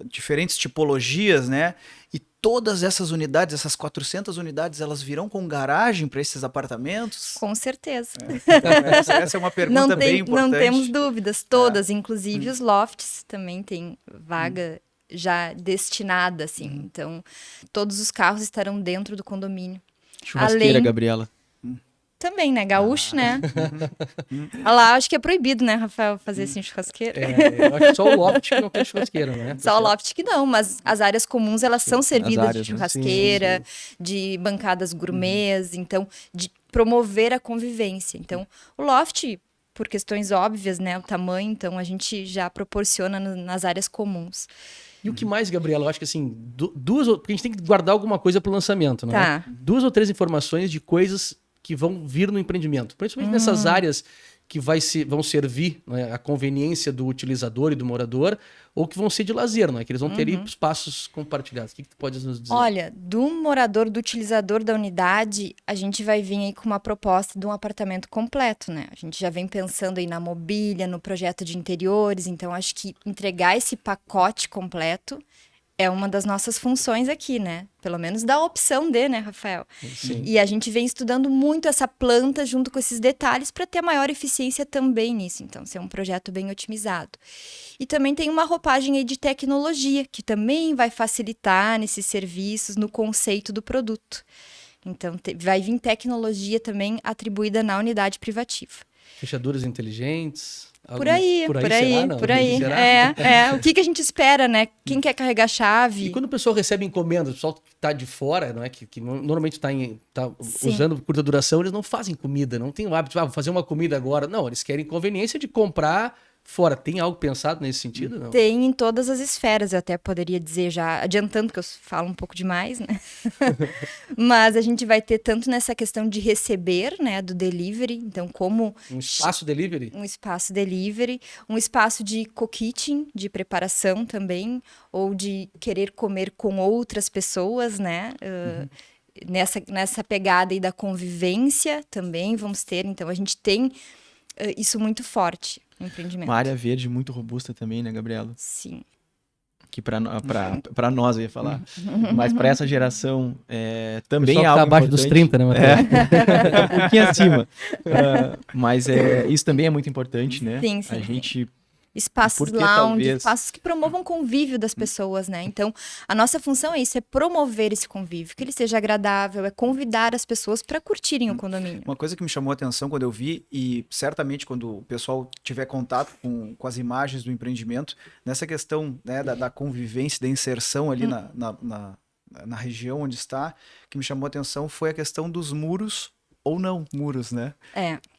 diferentes tipologias, né? E todas essas unidades, essas 400 unidades, elas virão com garagem para esses apartamentos? Com certeza. Então, essa é uma pergunta bem importante. Não temos dúvidas, todas, inclusive os lofts também têm vaga já destinada, assim. Então, todos os carros estarão dentro do condomínio. Churrasqueira, Gabriela. Também, né? Gaúcho, né? Olha lá, acho que é proibido, né, Rafael, fazer assim churrasqueira. Eu acho que só o loft que não tem churrasqueira, né? Só o loft que não, mas as áreas comuns, elas são servidas de churrasqueira, de bancadas gourmets, então, de promover a convivência. Então, o loft, por questões óbvias, né, o tamanho, então a gente já proporciona nas áreas comuns. E o que mais, Gabriela? Eu acho que assim, porque a gente tem que guardar alguma coisa para o lançamento, né? Tá. 2 ou 3 informações de coisas que vão vir no empreendimento, principalmente nessas áreas que vão servir, né, a conveniência do utilizador e do morador, ou que vão ser de lazer, não é? Que eles vão ter espaços compartilhados. O que tu pode nos dizer? Olha, do morador, do utilizador da unidade, a gente vai vir aí com uma proposta de um apartamento completo, né? A gente já vem pensando aí na mobília, no projeto de interiores, então acho que entregar esse pacote completo é uma das nossas funções aqui, né? Pelo menos da opção de, né, Rafael? Sim. E a gente vem estudando muito essa planta junto com esses detalhes para ter maior eficiência também nisso. Então, ser um projeto bem otimizado. E também tem uma roupagem aí de tecnologia, que também vai facilitar nesses serviços, no conceito do produto. Então, vai vir tecnologia também atribuída na unidade privativa. Fechaduras inteligentes... Por aí. Será? O que a gente espera, né? Quem quer carregar chave? E quando o pessoal recebe encomenda, o pessoal que está de fora, não é? que normalmente está usando curta duração, eles não fazem comida, não tem o hábito, vou fazer uma comida agora. Não, eles querem conveniência de comprar, fora. Tem algo pensado nesse sentido, não? Tem em todas as esferas, eu até poderia dizer, já adiantando que eu falo um pouco demais, né? Mas a gente vai ter tanto nessa questão de receber, né, do delivery, então como... Um espaço delivery? Um espaço delivery, um espaço de co-kitchen, de preparação também, ou de querer comer com outras pessoas, né? Nessa pegada aí da convivência também vamos ter, então a gente tem isso muito forte no empreendimento. Uma área verde muito robusta também, né, Gabriela? Sim. Que para nós eu ia falar, mas para essa geração também é tá algo abaixo importante. dos 30, né, Matheus? Um pouquinho acima. Mas isso também é muito importante, né? Sim, sim, A gente... Espaços Porque lounge, talvez... espaços que promovam convívio das pessoas, né? Então, a nossa função é isso, é promover esse convívio, que ele seja agradável, é convidar as pessoas para curtirem o condomínio. Uma coisa que me chamou a atenção quando eu vi, e certamente quando o pessoal tiver contato com as imagens do empreendimento, nessa questão, né, da convivência, da inserção ali na região onde está, que me chamou a atenção foi a questão dos muros ou não muros, né?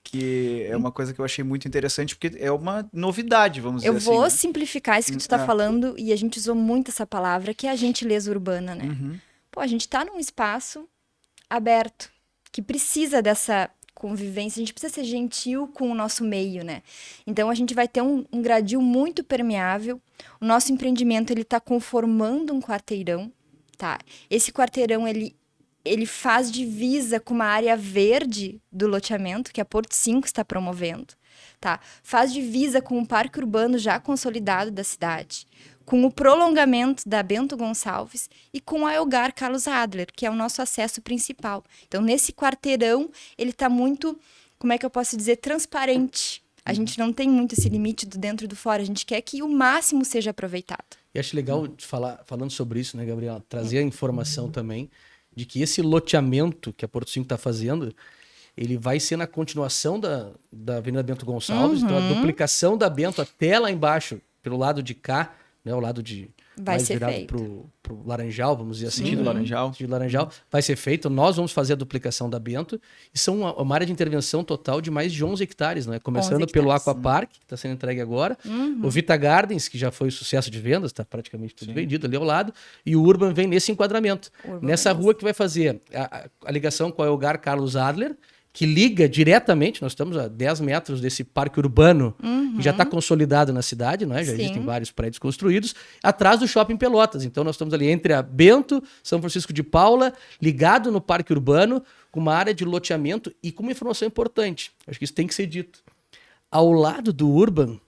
Que é uma coisa que eu achei muito interessante, porque é uma novidade, vamos dizer assim. Eu vou né? simplificar isso que tu está falando, e a gente usou muito essa palavra, que é a gentileza urbana, né? Pô, a gente está num espaço aberto, que precisa dessa convivência, a gente precisa ser gentil com o nosso meio, né? Então, a gente vai ter um gradil muito permeável, o nosso empreendimento, ele está conformando um quarteirão, tá? Esse quarteirão, ele faz divisa com uma área verde do loteamento, que a Porto 5 está promovendo, tá? Faz divisa com o parque urbano já consolidado da cidade, com o prolongamento da Bento Gonçalves e com a Elgar Carlos Adler, que é o nosso acesso principal. Então, nesse quarteirão, ele está muito, como é que eu posso dizer, transparente. A gente não tem muito esse limite do dentro e do fora, a gente quer que o máximo seja aproveitado. E acho legal falando sobre isso, né, Gabriela? Trazer a informação também de que esse loteamento que a Porto 5 está fazendo, ele vai ser na continuação da Avenida Bento Gonçalves, então a duplicação da Bento até lá embaixo, pelo lado de cá, né, o lado de vai mais ser virado feito pro Laranjal, vamos dizer assim. Sentido Laranjal. Sentido Laranjal, vai ser feito, nós vamos fazer a duplicação da Bento, e são uma área de intervenção total de mais de 11 hectares, né? Começando pelo Aquapark, que está sendo entregue agora, o Vita Gardens, que já foi sucesso de vendas, está praticamente tudo vendido ali ao lado, e o Urban vem nesse enquadramento. Nessa rua que vai fazer a ligação com a Elgar Carlos Adler, que liga diretamente, nós estamos a 10 metros desse parque urbano, que já está consolidado na cidade, não é? Já existem vários prédios construídos, atrás do Shopping Pelotas. Então nós estamos ali entre a Bento, São Francisco de Paula, ligado no parque urbano, com uma área de loteamento e com uma informação importante. Acho que isso tem que ser dito. Ao lado do Urban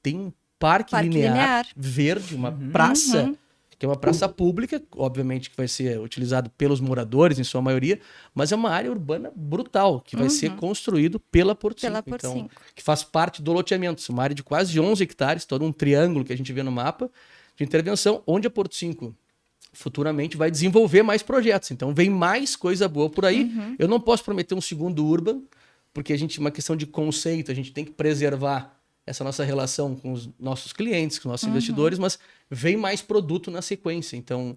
tem um parque linear verde, uma praça, que é uma praça pública, obviamente que vai ser utilizado pelos moradores, em sua maioria, mas é uma área urbana brutal, que vai ser construído pela Porto 5. Então, que faz parte do loteamento. Uma área de quase 11 hectares, todo um triângulo que a gente vê no mapa de intervenção, onde a Porto 5 futuramente vai desenvolver mais projetos. Então, vem mais coisa boa por aí. Eu não posso prometer um segundo Urban, porque a gente, uma questão de conceito, a gente tem que preservar essa nossa relação com os nossos clientes, com os nossos investidores, mas vem mais produto na sequência. Então,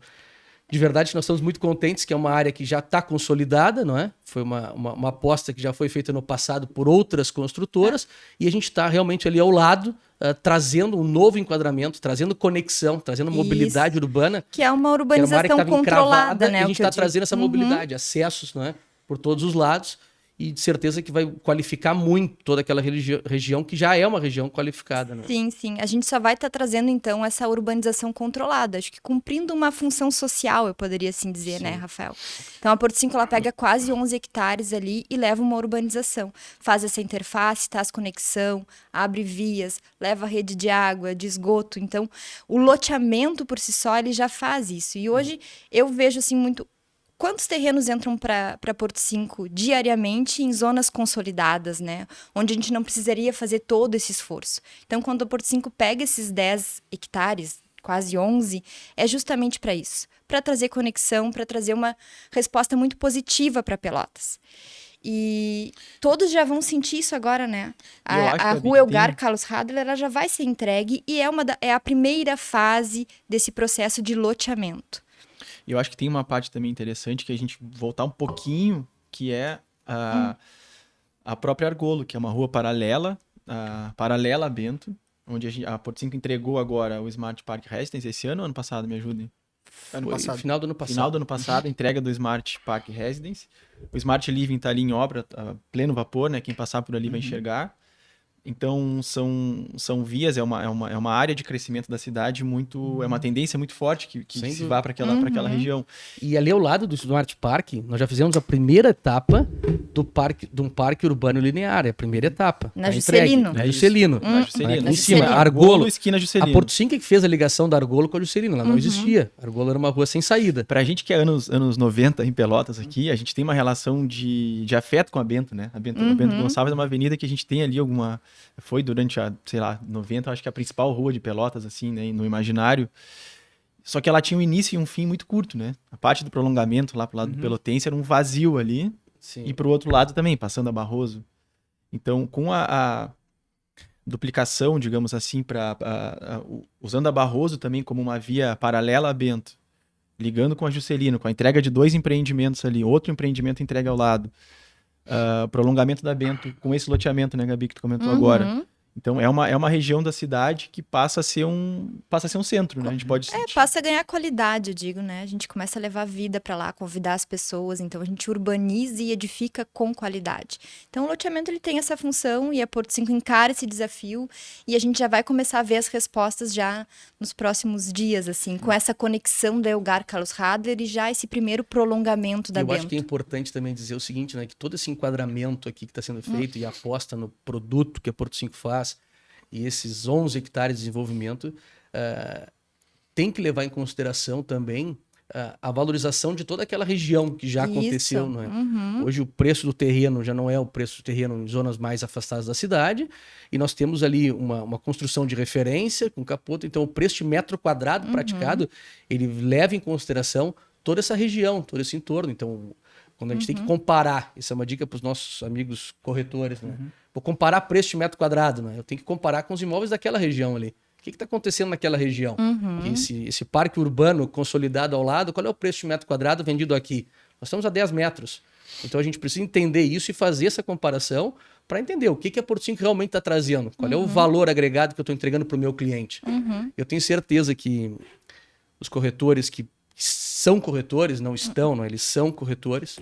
de verdade, nós estamos muito contentes que é uma área que já está consolidada, não é? Foi uma aposta que já foi feita no passado por outras construtoras e a gente está realmente ali ao lado, trazendo um novo enquadramento, trazendo conexão, trazendo mobilidade urbana. Que é uma urbanização controlada, né? E a gente está trazendo essa mobilidade, acessos, não é? Por todos os lados. E de certeza que vai qualificar muito toda aquela região, que já é uma região qualificada. Né? Sim, sim. A gente só vai estar trazendo, então, essa urbanização controlada. Acho que cumprindo uma função social, eu poderia assim dizer, né, Rafael? Então, a Porto 5, ela pega quase 11 hectares ali e leva uma urbanização. Faz essa interface, traz conexão, abre vias, leva rede de água, de esgoto. Então, o loteamento por si só, ele já faz isso. E hoje, eu vejo, assim, muito... Quantos terrenos entram para Porto 5 diariamente em zonas consolidadas, né? Onde a gente não precisaria fazer todo esse esforço. Então, quando a Porto 5 pega esses 10 hectares, quase 11, é justamente para isso. Para trazer conexão, para trazer uma resposta muito positiva para Pelotas. E todos já vão sentir isso agora, né? A Rua Elgar Carlos Adler, ela já vai ser entregue e é a primeira fase desse processo de loteamento. E eu acho que tem uma parte também interessante que a gente voltar um pouquinho, que é a própria Argolo, que é uma rua paralela a Bento, onde a Porto 5 entregou agora o Smart Park Residence esse ano ou ano passado, me ajudem? Ano passado. Final do ano passado. Final do ano passado, a entrega do Smart Park Residence. O Smart Living está ali em obra, a pleno vapor, né? Quem passar por ali vai enxergar. Então, são vias, é uma área de crescimento da cidade é uma tendência muito forte que se vá para aquela região. E ali ao lado do Smart Park, nós já fizemos a primeira etapa de um parque urbano linear, é a primeira etapa. Na Juscelino. Na Juscelino. Na Juscelino. Em cima, Argolo, esquina Juscelino. A Porto 5 é que fez a ligação da Argolo com a Juscelino, lá não existia. Argolo era uma rua sem saída. Pra gente que é anos 90 em Pelotas aqui, a gente tem uma relação de afeto com a Bento, né? A Bento Gonçalves é uma avenida que a gente tem ali foi durante 90, acho que a principal rua de Pelotas, assim, né, no imaginário. Só que ela tinha um início e um fim muito curto, né? A parte do prolongamento lá pro lado do Pelotense era um vazio ali. Sim. E pro outro lado também, passando a Barroso. Então, com a duplicação, digamos assim, usando a Barroso também como uma via paralela a Bento, ligando com a Juscelino, com a entrega de 2 empreendimentos ali, outro empreendimento entrega ao lado, prolongamento da Bento com esse loteamento, né, Gabi, que tu comentou agora. Então, é uma região da cidade que passa a ser um centro, né? A gente pode passa a ganhar qualidade, eu digo, né? A gente começa a levar vida para lá, convidar as pessoas, então a gente urbaniza e edifica com qualidade. Então, o loteamento ele tem essa função e a Porto 5 encara esse desafio e a gente já vai começar a ver as respostas já nos próximos dias, assim, com essa conexão da Elgar Carlos Radler e já esse primeiro prolongamento da Bento. Eu acho que é importante também dizer o seguinte, né? Que todo esse enquadramento aqui que está sendo feito e a aposta no produto que a Porto 5 faz, e esses 11 hectares de desenvolvimento, tem que levar em consideração também a valorização de toda aquela região que já aconteceu. Não é? Hoje o preço do terreno já não é o preço do terreno em zonas mais afastadas da cidade, e nós temos ali uma construção de referência com capoto, então o preço de metro quadrado praticado, ele leva em consideração toda essa região, todo esse entorno. Então, quando a gente tem que comparar, isso é uma dica para os nossos amigos corretores, né? Vou comparar preço de metro quadrado, né? Eu tenho que comparar com os imóveis daquela região ali. O que está acontecendo naquela região? Esse parque urbano consolidado ao lado, qual é o preço de metro quadrado vendido aqui? Nós estamos a 10 metros. Então a gente precisa entender isso e fazer essa comparação para entender o que a Porto 5 realmente está trazendo. Qual é o valor agregado que eu estou entregando para o meu cliente. Eu tenho certeza que os corretores que são corretores, não estão, não, eles são corretores.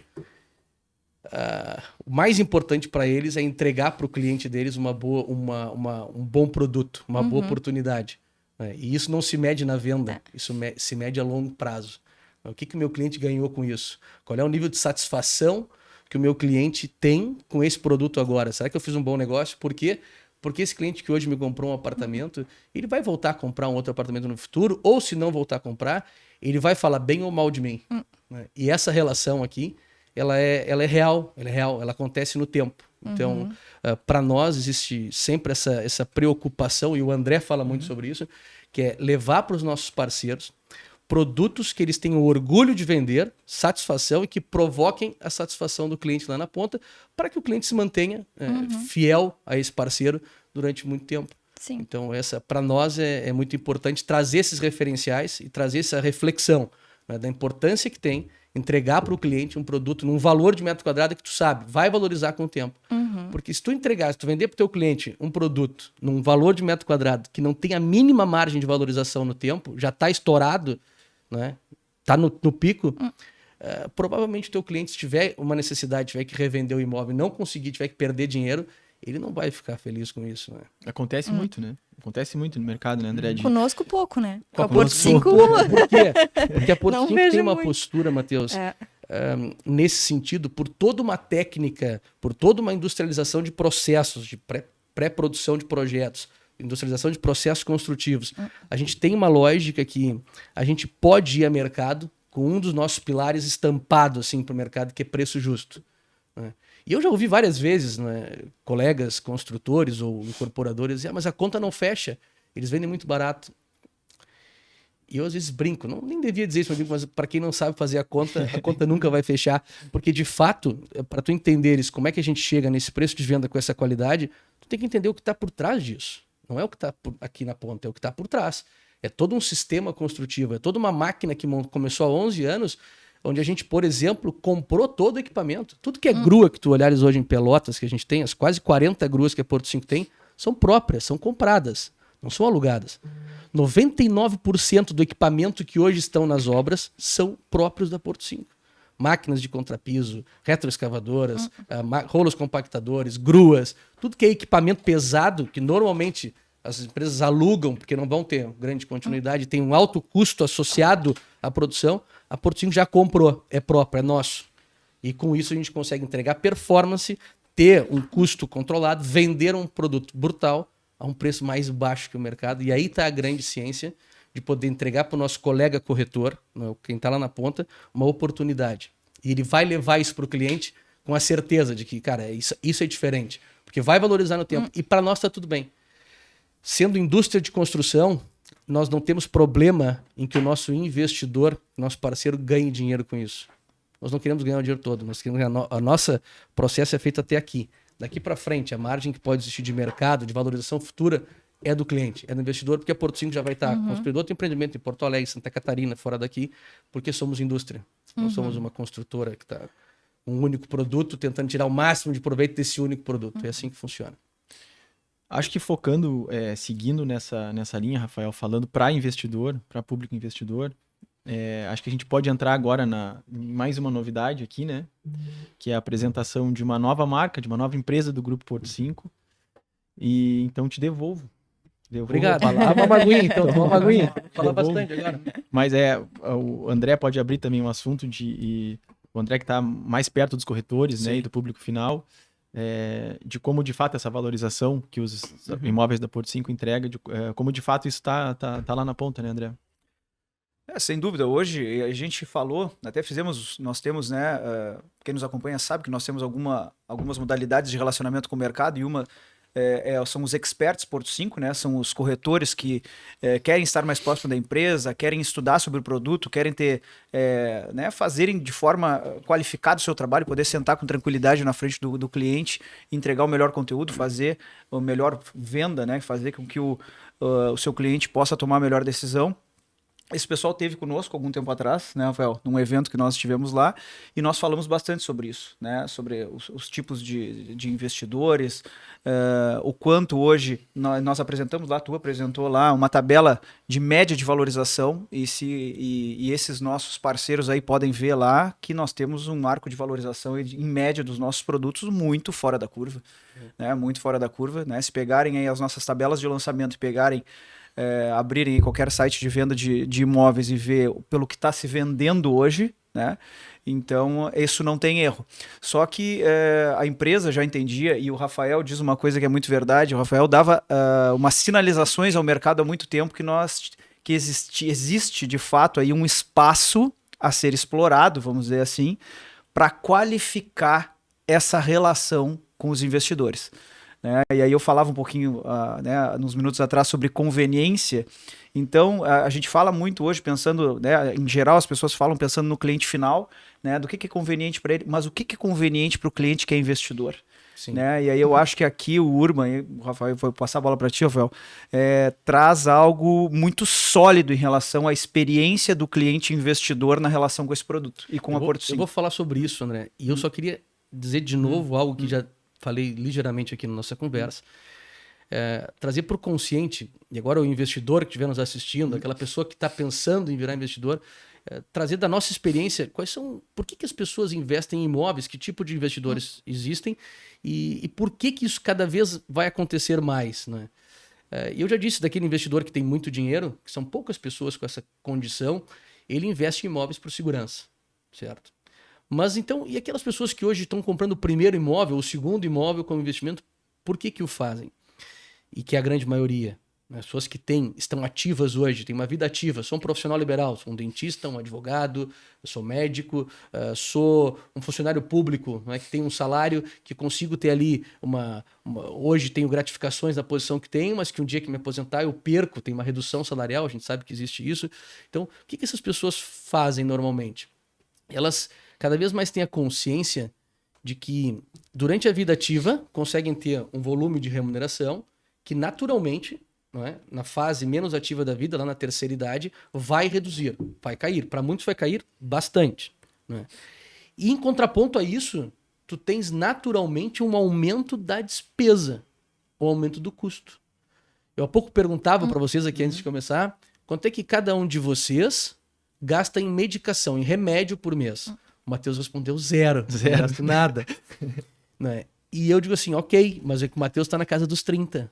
O mais importante para eles é entregar para o cliente deles um bom produto, uma boa oportunidade. Né? E isso não se mede na venda, isso se mede a longo prazo. O que o meu cliente ganhou com isso? Qual é o nível de satisfação que o meu cliente tem com esse produto agora? Será que eu fiz um bom negócio? Por quê? Porque esse cliente que hoje me comprou um apartamento, ele vai voltar a comprar um outro apartamento no futuro, ou se não voltar a comprar, ele vai falar bem ou mal de mim. Né? E essa relação aqui, ela é real, ela acontece no tempo. Então, para nós existe sempre essa preocupação, e o André fala muito sobre isso, que é levar para os nossos parceiros produtos que eles tenham orgulho de vender, satisfação e que provoquem a satisfação do cliente lá na ponta, para que o cliente se mantenha fiel a esse parceiro durante muito tempo. Sim. Então, para nós é muito importante trazer esses referenciais e trazer essa reflexão, né, da importância que tem entregar para o cliente um produto num valor de metro quadrado que tu sabe, vai valorizar com o tempo. Porque se tu vender para o teu cliente um produto num valor de metro quadrado que não tem a mínima margem de valorização no tempo, já está estourado, né? Tá no pico, provavelmente o teu cliente, se tiver uma necessidade, tiver que revender o imóvel e não conseguir, tiver que perder dinheiro, ele não vai ficar feliz com isso. Né? Acontece muito, né? Acontece muito no mercado, né, André? Conosco pouco, né? Com a Porto 5... Por quê? Porque a Porto 5 tem uma postura, Matheus, nesse sentido, por toda uma técnica, por toda uma industrialização de processos, de pré-produção de projetos, industrialização de processos construtivos. A gente tem uma lógica que a gente pode ir a mercado com um dos nossos pilares estampado assim, para o mercado, que é preço justo. Né? E eu já ouvi várias vezes, né, colegas construtores ou incorporadores dizer, mas a conta não fecha, eles vendem muito barato. E eu às vezes brinco, nem devia dizer isso, mas para quem não sabe fazer a conta nunca vai fechar, porque de fato, para tu entenderes como é que a gente chega nesse preço de venda com essa qualidade, tu tem que entender o que está por trás disso. Não é o que está aqui na ponta, é o que está por trás. É todo um sistema construtivo, é toda uma máquina que começou há 11 anos, onde a gente, por exemplo, comprou todo o equipamento. Tudo que é grua que tu olhares hoje em Pelotas, que a gente tem, as quase 40 gruas que a Porto 5 tem, são próprias, são compradas. não são alugadas. 99% do equipamento que hoje estão nas obras são próprios da Porto 5. Máquinas de contrapiso, retroescavadoras, rolos compactadores, gruas, tudo que é equipamento pesado, que normalmente as empresas alugam, porque não vão ter grande continuidade, tem um alto custo associado à produção, a Porto 5 já comprou, é próprio, é nosso. E com isso a gente consegue entregar performance, ter um custo controlado, vender um produto brutal a um preço mais baixo que o mercado. E aí está a grande ciência de poder entregar para o nosso colega corretor, quem está lá na ponta, uma oportunidade. E ele vai levar isso para o cliente com a certeza de que, cara, isso é diferente. Porque vai valorizar no tempo. E para nós está tudo bem. Sendo indústria de construção, nós não temos problema em que o nosso investidor, nosso parceiro, ganhe dinheiro com isso. Nós não queremos ganhar o dinheiro todo. Nós queremos a nossa processo é feito até aqui. Daqui para frente, a margem que pode existir de mercado, de valorização futura, é do cliente, é do investidor, porque a Porto 5 já vai estar construindo outro empreendimento em Porto Alegre, Santa Catarina, fora daqui, porque somos indústria. Não somos uma construtora que está com um único produto, tentando tirar o máximo de proveito desse único produto. É assim que funciona. Acho que focando, seguindo nessa linha, Rafael, falando para investidor, para público investidor, acho que a gente pode entrar agora em mais uma novidade aqui, né? Que é a apresentação de uma nova marca, de uma nova empresa do Grupo Porto 5. E então te devolvo. Obrigado. Uma maguinha, então. Uma maguinha. Fala bastante agora. Mas o André pode abrir também um assunto o André que está mais perto dos corretores, né, e do público final, de como de fato essa valorização que os imóveis da Porto 5 entrega, como de fato isso tá lá na ponta, né, André? Sem dúvida. Hoje a gente falou, até nós temos, né, quem nos acompanha sabe que nós temos algumas modalidades de relacionamento com o mercado, e uma são os experts Porto 5, né? São os corretores que querem estar mais próximo da empresa, querem estudar sobre o produto, querem né, fazerem de forma qualificada o seu trabalho, poder sentar com tranquilidade na frente do cliente, entregar o melhor conteúdo, fazer a melhor venda, né? Fazer com que o seu cliente possa tomar a melhor decisão. Esse pessoal esteve conosco algum tempo atrás, né, Rafael, num evento que nós tivemos lá, e nós falamos bastante sobre isso, né, sobre os tipos de investidores, o quanto hoje nós apresentamos lá, tu apresentou lá uma tabela de média de valorização, e esses nossos parceiros aí podem ver lá que nós temos um marco de valorização em média dos nossos produtos muito fora da curva, né, muito fora da curva, né, se pegarem aí as nossas tabelas de lançamento e pegarem abrirem qualquer site de venda de imóveis e ver pelo que está se vendendo hoje, né? Então, isso não tem erro. Só que a empresa já entendia, e o Rafael diz uma coisa que é muito verdade, o Rafael dava umas sinalizações ao mercado há muito tempo que existe de fato aí um espaço a ser explorado, vamos dizer assim, para qualificar essa relação com os investidores. E aí eu falava um pouquinho, né, uns minutos atrás, sobre conveniência. Então, a gente fala muito hoje pensando, né, em geral as pessoas falam pensando no cliente final, né, do que é conveniente para ele, mas o que é conveniente para o cliente que é investidor. Né? E aí eu acho que aqui o Urban, o Rafael, vou passar a bola para ti, Rafael, traz algo muito sólido em relação à experiência do cliente investidor na relação com esse produto e com a Porto 5. Eu vou falar sobre isso, André, e eu só queria dizer de novo algo que já falei ligeiramente aqui na nossa conversa, trazer para o consciente, e agora o investidor que estiver nos assistindo, aquela pessoa que está pensando em virar investidor, trazer da nossa experiência por que as pessoas investem em imóveis, que tipo de investidores existem e por que isso cada vez vai acontecer mais, né? Eu já disse daquele investidor que tem muito dinheiro, que são poucas pessoas com essa condição, ele investe em imóveis por segurança, certo? Mas então, e aquelas pessoas que hoje estão comprando o primeiro imóvel, o segundo imóvel como investimento, por que o fazem? E que é a grande maioria, né? As pessoas que estão ativas hoje, têm uma vida ativa, sou um profissional liberal, sou um dentista, um advogado, eu sou médico, sou um funcionário público, né, que tem um salário, que consigo ter ali hoje tenho gratificações na posição que tenho, mas que um dia que me aposentar eu perco, tem uma redução salarial, a gente sabe que existe isso. Então, o que essas pessoas fazem normalmente? Elas cada vez mais têm a consciência de que durante a vida ativa conseguem ter um volume de remuneração que naturalmente, não é, na fase menos ativa da vida, lá na terceira idade, vai reduzir, vai cair. Para muitos vai cair bastante. Não é? E em contraponto a isso, tu tens naturalmente um aumento da despesa, um aumento do custo. Eu há pouco perguntava para vocês aqui antes de começar, quanto é que cada um de vocês gasta em medicação, em remédio por mês? O Matheus respondeu 0. Não gasto nada. Né? E eu digo assim, ok, mas é que o Matheus está na casa dos 30.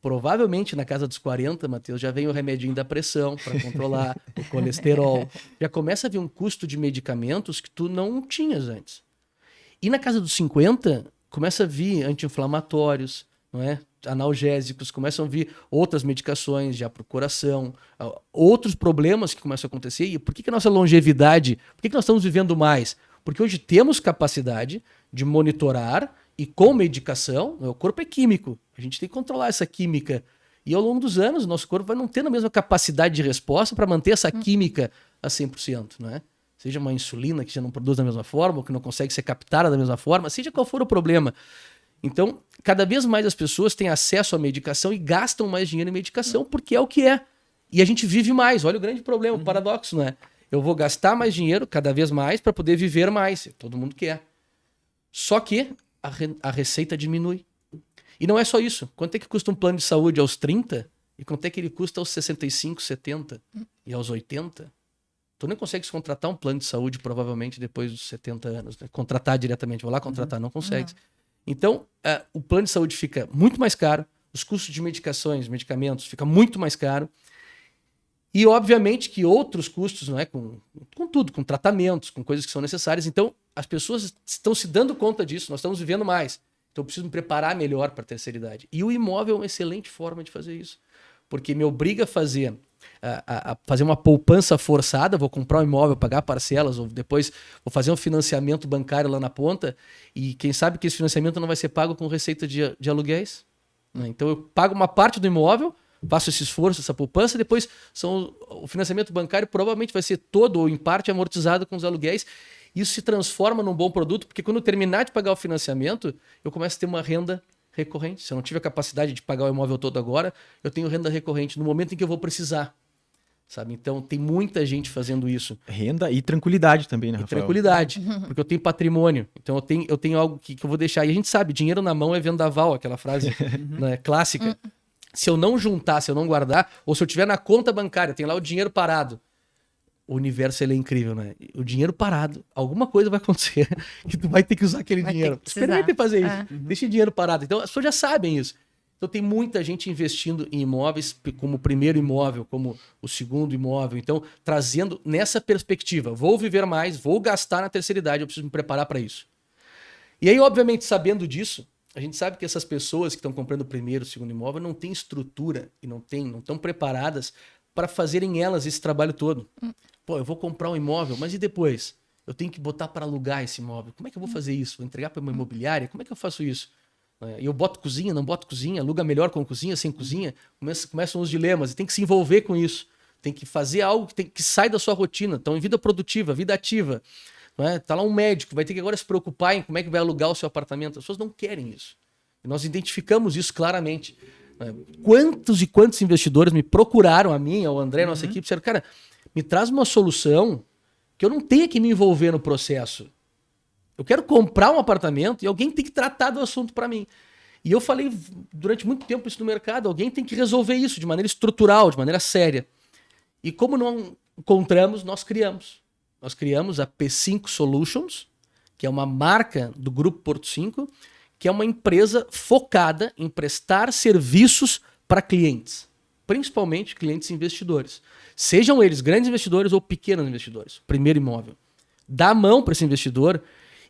Provavelmente na casa dos 40, Matheus, já vem o remedinho da pressão para controlar o colesterol. Já começa a vir um custo de medicamentos que tu não tinhas antes. E na casa dos 50, começa a vir anti-inflamatórios, não é? Analgésicos, começam a vir outras medicações já para o coração, outros problemas que começam a acontecer. E por que a nossa longevidade, por que nós estamos vivendo mais? Porque hoje temos capacidade de monitorar e com medicação, o corpo é químico, a gente tem que controlar essa química. E ao longo dos anos, o nosso corpo vai não tendo a mesma capacidade de resposta para manter essa química a 100%, não é? Seja uma insulina que já não produz da mesma forma, ou que não consegue ser captada da mesma forma, seja qual for o problema. Então, cada vez mais as pessoas têm acesso à medicação e gastam mais dinheiro em medicação, porque é o que é. E a gente vive mais. Olha o grande problema, o paradoxo, não é? Eu vou gastar mais dinheiro cada vez mais para poder viver mais. Todo mundo quer. Só que a receita diminui. E não é só isso. Quanto é que custa um plano de saúde aos 30 e quanto é que ele custa aos 65, 70 e aos 80? Tu nem consegue contratar um plano de saúde provavelmente depois dos 70 anos. Né? Contratar diretamente. Vou lá contratar, não consegue. Então, o plano de saúde fica muito mais caro, os custos de medicamentos fica muito mais caro. E, obviamente, que outros custos, não é? Com tudo, com tratamentos, com coisas que são necessárias. Então, as pessoas estão se dando conta disso, nós estamos vivendo mais. Então, eu preciso me preparar melhor para a terceira idade. E o imóvel é uma excelente forma de fazer isso. Porque me obriga a fazer uma poupança forçada, vou comprar um imóvel, pagar parcelas, ou depois vou fazer um financiamento bancário lá na ponta, e quem sabe que esse financiamento não vai ser pago com receita de aluguéis. Né? Então, eu pago uma parte do imóvel, faço esse esforço, essa poupança, depois o financiamento bancário provavelmente vai ser todo ou em parte amortizado com os aluguéis. Isso se transforma num bom produto, porque quando eu terminar de pagar o financiamento, eu começo a ter uma renda recorrente. Se eu não tiver capacidade de pagar o imóvel todo agora, eu tenho renda recorrente no momento em que eu vou precisar. Sabe? Então, tem muita gente fazendo isso. Renda e tranquilidade também, né, Rafael? Tranquilidade, porque eu tenho patrimônio. Então, eu tenho algo que eu vou deixar. E a gente sabe, dinheiro na mão é vendaval, aquela frase né, clássica. Se eu não juntar, se eu não guardar, ou se eu tiver na conta bancária, tem lá o dinheiro parado. O universo ele é incrível, né? O dinheiro parado, alguma coisa vai acontecer que tu vai ter que usar aquele dinheiro. Experimente fazer isso. Deixa o dinheiro parado. Então, as pessoas já sabem isso. Então, tem muita gente investindo em imóveis como o primeiro imóvel, como o segundo imóvel. Então, trazendo nessa perspectiva. Vou viver mais, vou gastar na terceira idade, eu preciso me preparar para isso. E aí, obviamente, sabendo disso, a gente sabe que essas pessoas que estão comprando o primeiro, o segundo imóvel não têm estrutura e não estão preparadas para fazerem elas esse trabalho todo. Pô, eu vou comprar um imóvel, mas e depois? Eu tenho que botar para alugar esse imóvel. Como é que eu vou fazer isso? Vou entregar para uma imobiliária? Como é que eu faço isso? E eu boto cozinha, não boto cozinha, aluga melhor com cozinha, sem cozinha. Começam os dilemas e tem que se envolver com isso. Tem que fazer algo que sai da sua rotina. Então, em vida produtiva, vida ativa. Tá lá um médico, vai ter que agora se preocupar em como é que vai alugar o seu apartamento. As pessoas não querem isso. E nós identificamos isso claramente. Quantos e quantos investidores me procuraram, a mim, ao André, a nossa equipe, disseram, cara, me traz uma solução que eu não tenha que me envolver no processo. Eu quero comprar um apartamento e alguém tem que tratar do assunto para mim. E eu falei durante muito tempo isso no mercado, alguém tem que resolver isso de maneira estrutural, de maneira séria. E como não encontramos, nós criamos. Nós criamos a P5 Solutions, que é uma marca do Grupo Porto 5, que é uma empresa focada em prestar serviços para clientes, principalmente clientes investidores. Sejam eles grandes investidores ou pequenos investidores. Primeiro imóvel. Dá a mão para esse investidor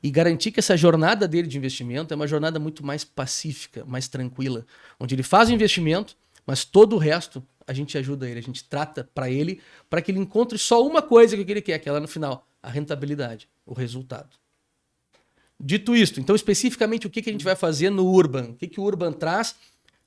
e garantir que essa jornada dele de investimento é uma jornada muito mais pacífica, mais tranquila, onde ele faz o investimento, mas todo o resto a gente ajuda ele, a gente trata para ele, para que ele encontre só uma coisa que ele quer, que é lá no final, a rentabilidade, o resultado. Dito isto, então especificamente o que a gente vai fazer no Urban? O que o Urban traz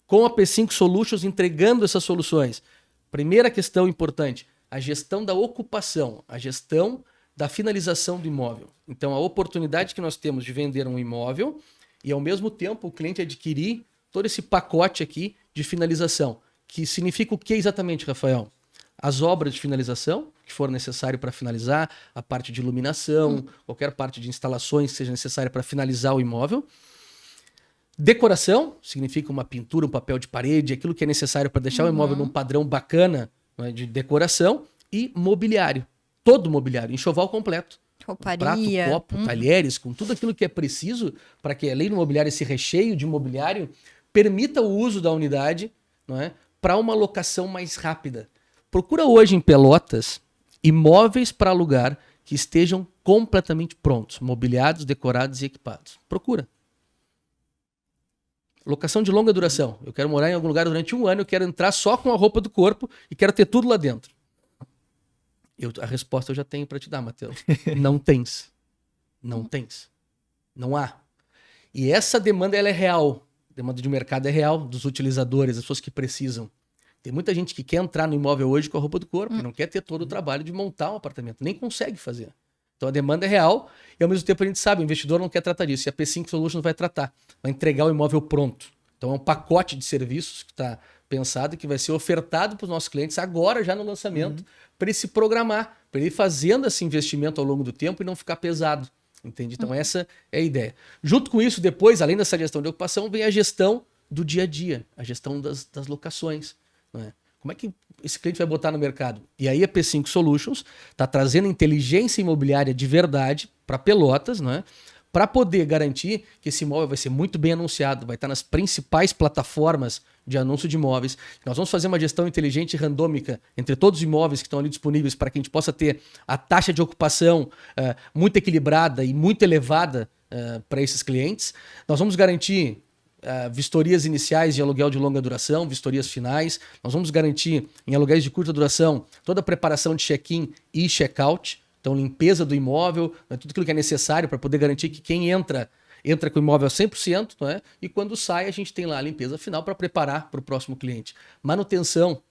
com a P5 Solutions entregando essas soluções? Primeira questão importante, a gestão da ocupação, a gestão da finalização do imóvel. Então, a oportunidade que nós temos de vender um imóvel e, ao mesmo tempo, o cliente adquirir todo esse pacote aqui de finalização, que significa o que exatamente, Rafael? As obras de finalização, que for necessário para finalizar, a parte de iluminação, qualquer parte de instalações que seja necessária para finalizar o imóvel. Decoração significa uma pintura, um papel de parede, aquilo que é necessário para deixar o imóvel num padrão bacana, né, de decoração. E mobiliário. Todo mobiliário, enxoval completo. Rouparia. Prato, copo, talheres, com tudo aquilo que é preciso para que, além do mobiliário, esse recheio de mobiliário permita o uso da unidade, não é, para uma locação mais rápida. Procura hoje em Pelotas imóveis para alugar que estejam completamente prontos, mobiliados, decorados e equipados. Procura. Locação de longa duração. Eu quero morar em algum lugar durante 1 ano, eu quero entrar só com a roupa do corpo e quero ter tudo lá dentro. A resposta eu já tenho para te dar, Matheus. Não tens. Não tens. Não há. E essa demanda ela é real. A demanda de mercado é real, dos utilizadores, das pessoas que precisam. Tem muita gente que quer entrar no imóvel hoje com a roupa do corpo e não quer ter todo o trabalho de montar um apartamento. Nem consegue fazer. Então a demanda é real e ao mesmo tempo a gente sabe, o investidor não quer tratar disso. E a P5 Solutions vai tratar. Vai entregar o imóvel pronto. Então é um pacote de serviços que está pensado e que vai ser ofertado para os nossos clientes agora, já no lançamento, para ele se programar, para ele ir fazendo esse investimento ao longo do tempo e não ficar pesado. Entende? Então essa é a ideia. Junto com isso, depois, além dessa gestão de ocupação, vem a gestão do dia a dia, a gestão das locações. Não é? Como é que esse cliente vai botar no mercado? E aí a P5 Solutions está trazendo inteligência imobiliária de verdade para Pelotas, não é? Para poder garantir que esse imóvel vai ser muito bem anunciado, vai estar nas principais plataformas de anúncio de imóveis. Nós vamos fazer uma gestão inteligente e randômica entre todos os imóveis que estão ali disponíveis para que a gente possa ter a taxa de ocupação muito equilibrada e muito elevada para esses clientes. Nós vamos garantir vistorias iniciais de aluguel de longa duração, vistorias finais. Nós vamos garantir em aluguéis de curta duração toda a preparação de check-in e check-out. Então, limpeza do imóvel, tudo aquilo que é necessário para poder garantir que quem entra com o imóvel 100%, não é? E quando sai, a gente tem lá a limpeza final para preparar para o próximo cliente. Manutenção.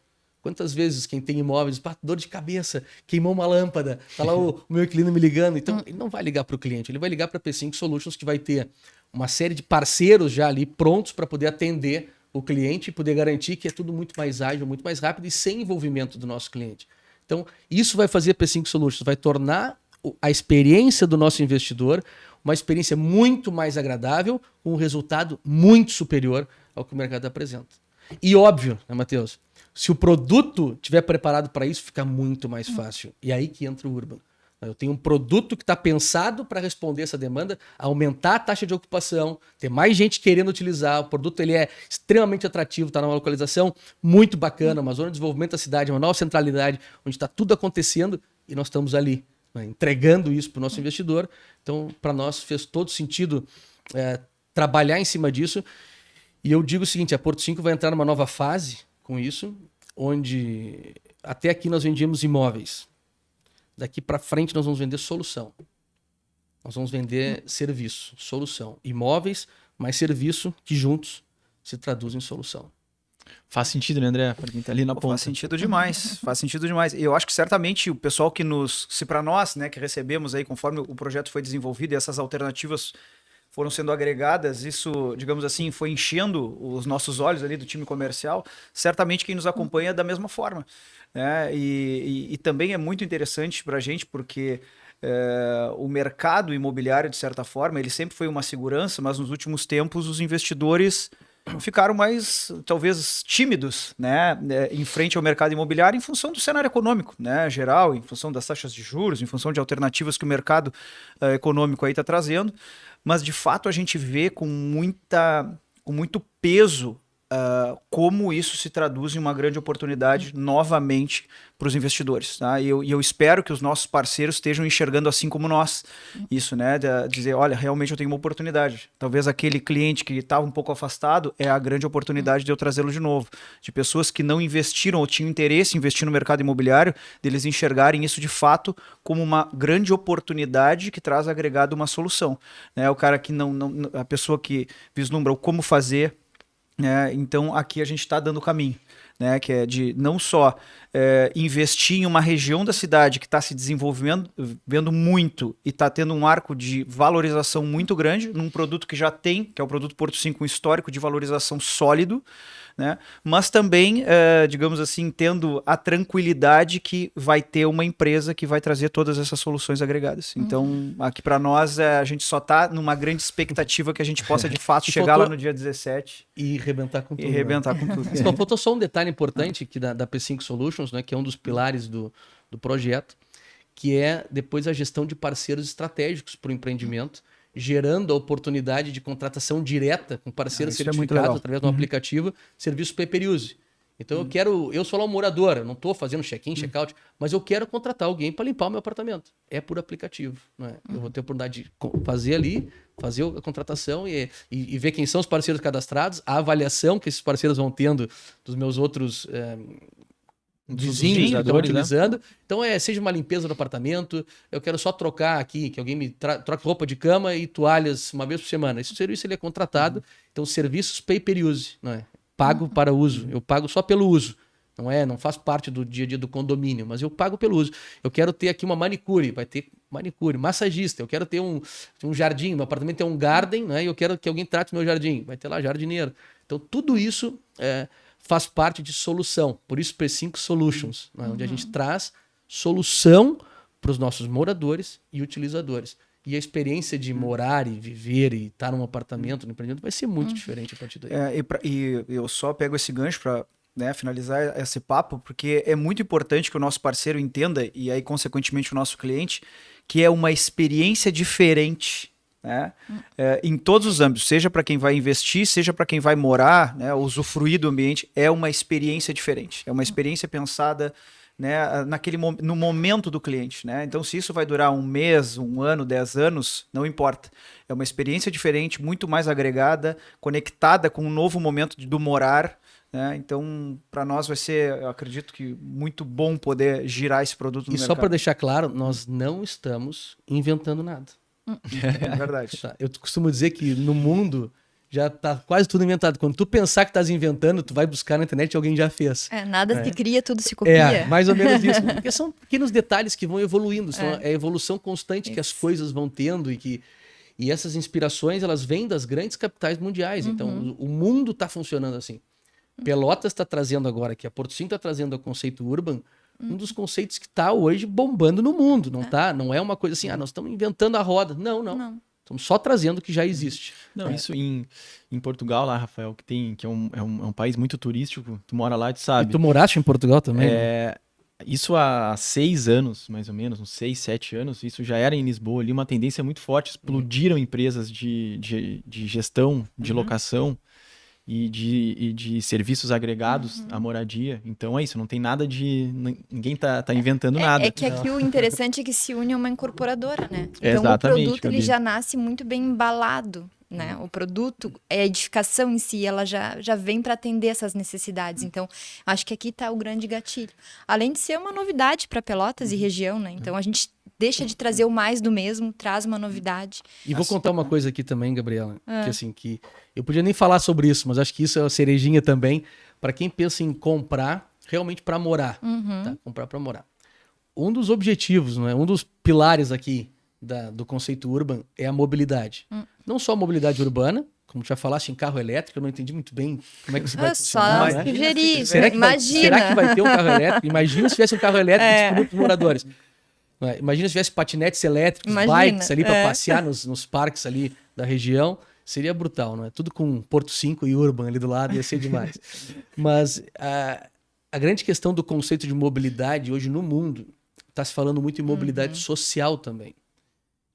Quantas vezes quem tem imóveis, dor de cabeça, queimou uma lâmpada, tá lá o meu inquilino me ligando. Então, ele não vai ligar para o cliente, ele vai ligar para a P5 Solutions, que vai ter uma série de parceiros já ali prontos para poder atender o cliente e poder garantir que é tudo muito mais ágil, muito mais rápido e sem envolvimento do nosso cliente. Então, isso vai fazer a P5 Solutions, vai tornar a experiência do nosso investidor uma experiência muito mais agradável, com um resultado muito superior ao que o mercado apresenta. E óbvio, né, Matheus? Se o produto estiver preparado para isso, fica muito mais fácil. E aí que entra o Urban. Eu tenho um produto que está pensado para responder essa demanda, aumentar a taxa de ocupação, ter mais gente querendo utilizar. O produto ele é extremamente atrativo, está numa localização muito bacana, uma zona de desenvolvimento da cidade, uma nova centralidade, onde está tudo acontecendo e nós estamos ali, né, entregando isso para o nosso investidor. Então, para nós fez todo sentido trabalhar em cima disso. E eu digo o seguinte, a Porto 5 vai entrar numa nova fase com isso, onde até aqui nós vendíamos imóveis. Daqui para frente nós vamos vender solução. Nós vamos vender serviço, solução. Imóveis mais serviço que juntos se traduzem em solução. Faz sentido, né, André? Para quem tá ali na ponta. Faz sentido demais, faz sentido demais. E eu acho que certamente o pessoal que se para nós, né, que recebemos aí conforme o projeto foi desenvolvido e essas alternativas foram sendo agregadas, isso, digamos assim, foi enchendo os nossos olhos ali do time comercial, certamente quem nos acompanha é da mesma forma. Né? E também é muito interessante para a gente, porque o mercado imobiliário, de certa forma, ele sempre foi uma segurança, mas nos últimos tempos os investidores ficaram mais, talvez, tímidos, né, em frente ao mercado imobiliário em função do cenário econômico, né, geral, em função das taxas de juros, em função de alternativas que o mercado econômico aí está trazendo. Mas, de fato, a gente vê com muito peso como isso se traduz em uma grande oportunidade novamente para os investidores. Tá? E eu espero que os nossos parceiros estejam enxergando assim como nós. Isso, né? De dizer, olha, realmente eu tenho uma oportunidade. Talvez aquele cliente que estava um pouco afastado é a grande oportunidade de eu trazê-lo de novo. De pessoas que não investiram ou tinham interesse em investir no mercado imobiliário, deles enxergarem isso de fato como uma grande oportunidade que traz agregado uma solução. Né? O cara que a pessoa que vislumbra o como fazer. Então aqui a gente está dando o caminho, né? Que é de não só investir em uma região da cidade que está se desenvolvendo muito e está tendo um arco de valorização muito grande num produto que já tem, que é o produto Porto 5, um histórico de valorização sólido, né? Mas também, digamos assim, tendo a tranquilidade que vai ter uma empresa que vai trazer todas essas soluções agregadas. Então, aqui para nós, a gente só está numa grande expectativa que a gente possa, de fato, chegar lá no dia 17 e rebentar com tudo. E rebentar com tudo. Só faltou só um detalhe importante aqui da P5 Solutions, né, que é um dos pilares do projeto, que é depois a gestão de parceiros estratégicos para o empreendimento, gerando a oportunidade de contratação direta com parceiros certificados através de um aplicativo, serviço pay-per-use. Então eu sou lá um morador, eu não estou fazendo check-in, check-out, mas eu quero contratar alguém para limpar o meu apartamento. É por aplicativo, não é? Eu vou ter a oportunidade de fazer ali, fazer a contratação e ver quem são os parceiros cadastrados, a avaliação que esses parceiros vão tendo dos meus outros vizinhos que estão utilizando. Né? Então, seja uma limpeza do apartamento, eu quero só trocar aqui, que alguém me troque roupa de cama e toalhas uma vez por semana. Esse serviço ele é contratado, então serviços pay-per-use, não é? Pago para uso, eu pago só pelo uso. Não faz parte do dia a dia do condomínio, mas eu pago pelo uso. Eu quero ter aqui uma manicure, vai ter manicure, massagista, eu quero ter um jardim, meu apartamento tem um garden, né? E eu quero que alguém trate o meu jardim, vai ter lá jardineiro. Então, tudo isso faz parte de solução. Por isso, P5 Solutions, né? Onde a gente traz solução para os nossos moradores e utilizadores. E a experiência de morar e viver e estar num apartamento, no empreendimento, vai ser muito diferente a partir daí. E eu só pego esse gancho para finalizar esse papo, porque é muito importante que o nosso parceiro entenda, e aí, consequentemente, o nosso cliente, que é uma experiência diferente, né? Em todos os âmbitos, seja para quem vai investir, seja para quem vai morar, né, usufruir do ambiente, é uma experiência diferente. É uma experiência pensada, né, no momento do cliente, né? Então, se isso vai durar 1 mês, 1 ano, 10 anos, não importa. É uma experiência diferente, muito mais agregada, conectada com um novo momento do morar, né? Então, para nós vai ser, eu acredito que muito bom poder girar esse produto no mercado. E só para deixar claro, nós não estamos inventando nada. É verdade. Eu costumo dizer que no mundo já tá quase tudo inventado. Quando tu pensar que estás inventando, tu vai buscar na internet e alguém já fez. Nada se cria, tudo se copia. Mais ou menos isso. Porque são pequenos detalhes que vão evoluindo. É a evolução constante que as coisas vão tendo e essas inspirações, elas vêm das grandes capitais mundiais. Então, o mundo está funcionando assim. Pelotas está trazendo agora aqui, a Porto 5 está trazendo o conceito urban, um dos conceitos que está hoje bombando no mundo. Não é uma coisa assim, nós estamos inventando a roda. Não. Estamos só trazendo o que já existe. Não, isso em Portugal lá, Rafael, que é um país muito turístico, tu mora lá, tu sabe. E tu moraste em Portugal também? Isso há 6 anos, mais ou menos, uns 6, 7 anos, isso já era em Lisboa ali, uma tendência muito forte. Explodiram empresas de gestão, de locação e de serviços agregados à moradia. Então é isso, não tem nada de... Ninguém tá inventando nada. É que aqui o interessante é que se une a uma incorporadora, né? Então Exatamente, o produto ele já nasce muito bem embalado, né? O produto, a edificação em si, ela já vem para atender essas necessidades. Então, acho que aqui está o grande gatilho. Além de ser uma novidade para Pelotas e região, né? Então a gente deixa de trazer o mais do mesmo, traz uma novidade. E vou contar uma coisa aqui também, Gabriela, que eu podia nem falar sobre isso, mas acho que isso é uma cerejinha também para quem pensa em comprar realmente para morar, tá? Comprar para morar. Um dos objetivos, né? Um dos pilares aqui do conceito urban é a mobilidade. Não só a mobilidade urbana, como tu já falaste em carro elétrico, eu não entendi muito bem como é que isso vai funcionar. Só sugerir, imagina. Será que vai ter um carro elétrico? Imagina se tivesse um carro elétrico disponível para os moradores. Imagina se tivesse patinetes elétricos, bikes ali para passear nos parques ali da região. Seria brutal, não é? Tudo com Porto 5 e Urban ali do lado, ia ser demais. Mas a grande questão do conceito de mobilidade hoje no mundo, está se falando muito em mobilidade social também.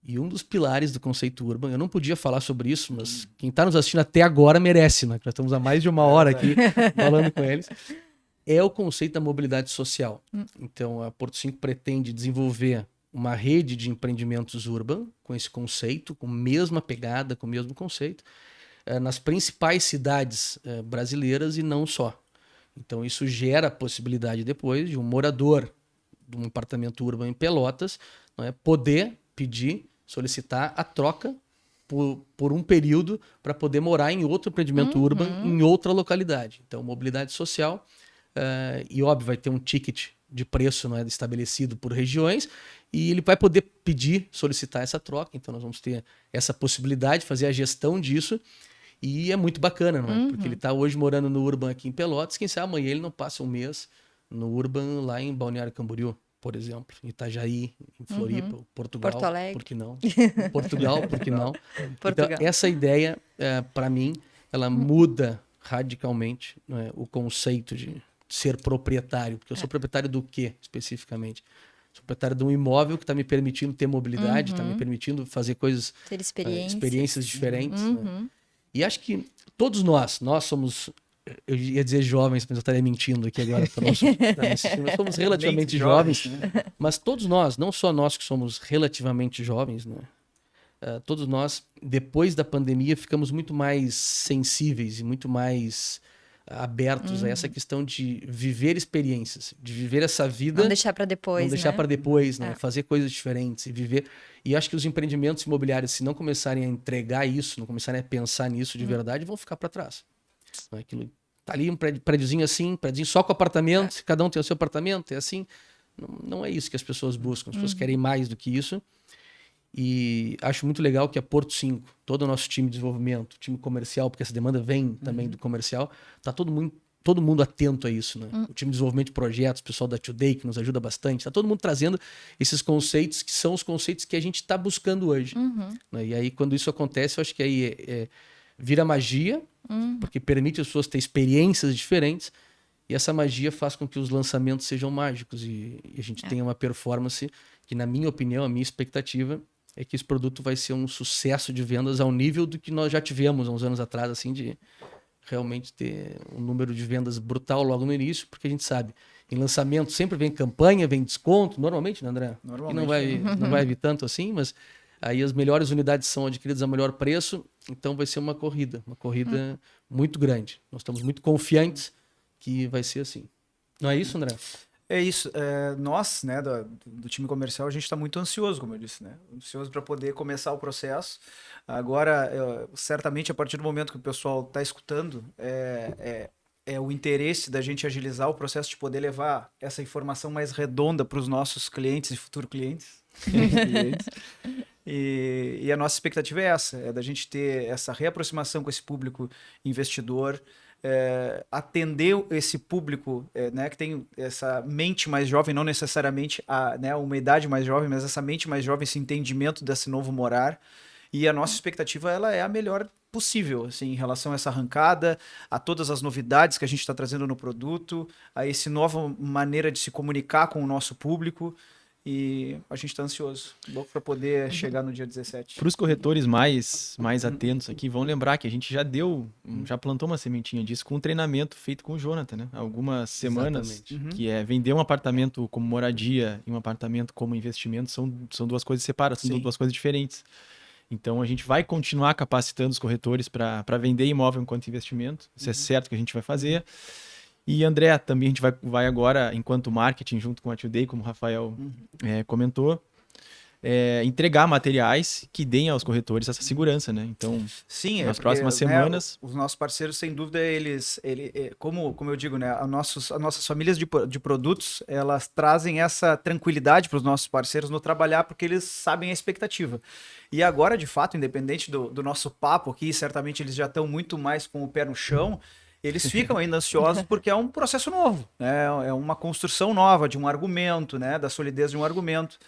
E um dos pilares do conceito urban, eu não podia falar sobre isso, mas quem está nos assistindo até agora merece, né? Nós estamos há mais de 1 hora aqui falando com eles. É o conceito da mobilidade social. Então, a Porto 5 pretende desenvolver uma rede de empreendimentos urban com esse conceito, com a mesma pegada, com o mesmo conceito, nas principais cidades brasileiras e não só. Então, isso gera a possibilidade depois de um morador de um apartamento urbano em Pelotas, não é, poder pedir, solicitar a troca por um período para poder morar em outro empreendimento urbano em outra localidade. Então, mobilidade social e, óbvio, vai ter um ticket de preço, não é, estabelecido por regiões e ele vai poder pedir, solicitar essa troca. Então, nós vamos ter essa possibilidade de fazer a gestão disso E é muito bacana, não é? Porque ele está hoje morando no Urban aqui em Pelotas, quem sabe amanhã ele não passa um mês no Urban lá em Balneário Camboriú, por exemplo, em Itajaí, em Floripa, Portugal, Porto Alegre. por que não? Portugal, por que não? Portugal. Então, essa ideia, para mim, ela muda radicalmente, não é, o conceito de ser proprietário. Porque eu sou proprietário do quê, especificamente? Sou proprietário de um imóvel que está me permitindo ter mobilidade, está me permitindo fazer coisas, ter experiências diferentes. Né? E acho que todos nós somos, eu ia dizer jovens, mas eu estaria mentindo aqui agora para nós. Nós somos relativamente jovens, né? Mas todos nós, não só nós que somos relativamente jovens, né? Todos nós, depois da pandemia, ficamos muito mais sensíveis e muito mais abertos a essa questão de viver experiências, de viver essa vida. Não deixar para depois, Não deixar para depois, né? Fazer coisas diferentes e viver. E acho que os empreendimentos imobiliários, se não começarem a entregar isso, não começarem a pensar nisso de verdade, vão ficar para trás. Aquilo, tá ali um prédiozinho assim, prédiozinho só com apartamento, cada um tem o seu apartamento, é assim. Não é isso que as pessoas buscam, as pessoas querem mais do que isso. E acho muito legal que a Porto 5, todo o nosso time de desenvolvimento, time comercial, porque essa demanda vem também do comercial, tá todo mundo atento a isso, né? O time de desenvolvimento de projetos, o pessoal da Today, que nos ajuda bastante, tá todo mundo trazendo esses conceitos que são os conceitos que a gente está buscando hoje. Né? E aí, quando isso acontece, eu acho que aí vira magia, porque permite as pessoas ter experiências diferentes, e essa magia faz com que os lançamentos sejam mágicos e a gente tenha uma performance que, na minha opinião, a minha expectativa é que esse produto vai ser um sucesso de vendas ao nível do que nós já tivemos há uns anos atrás, assim, de realmente ter um número de vendas brutal logo no início, porque a gente sabe, em lançamento sempre vem campanha, vem desconto, normalmente, né, André? Normalmente. E não vai vir tanto assim, mas aí as melhores unidades são adquiridas a melhor preço, então vai ser uma corrida muito grande. Nós estamos muito confiantes que vai ser assim. Não é isso, André? É isso. Nós, né, do time comercial, a gente está muito ansioso, como eu disse, né? Ansioso para poder começar o processo. Agora, certamente, a partir do momento que o pessoal está escutando, é o interesse da gente agilizar o processo de poder levar essa informação mais redonda para os nossos clientes e futuros clientes. E a nossa expectativa é essa, é da gente ter essa reaproximação com esse público investidor, atender esse público, né, que tem essa mente mais jovem, não necessariamente uma idade mais jovem, mas essa mente mais jovem, esse entendimento desse novo morar. E a nossa expectativa ela é a melhor possível, assim, em relação a essa arrancada, a todas as novidades que a gente está trazendo no produto, a essa nova maneira de se comunicar com o nosso público. E a gente está ansioso, louco para poder chegar no dia 17. Para os corretores mais atentos aqui, vão lembrar que a gente já plantou uma sementinha disso com um treinamento feito com o Jonathan, né? Algumas semanas, que é vender um apartamento como moradia e um apartamento como investimento são duas coisas separadas, são duas coisas diferentes. Então a gente vai continuar capacitando os corretores para vender imóvel enquanto investimento, isso é certo que a gente vai fazer. E André, também a gente vai agora, enquanto marketing, junto com a Today, como o Rafael comentou, entregar materiais que deem aos corretores essa segurança, né? Então, sim, nas próximas semanas... Os nossos parceiros, sem dúvida, como eu digo, né? As nossas famílias de produtos, elas trazem essa tranquilidade para os nossos parceiros no trabalhar, porque eles sabem a expectativa. E agora, de fato, independente do nosso papo aqui, certamente eles já estão muito mais com o pé no chão, eles ficam ainda ansiosos porque é um processo novo, né? É uma construção nova de um argumento, né? Da solidez de um argumento.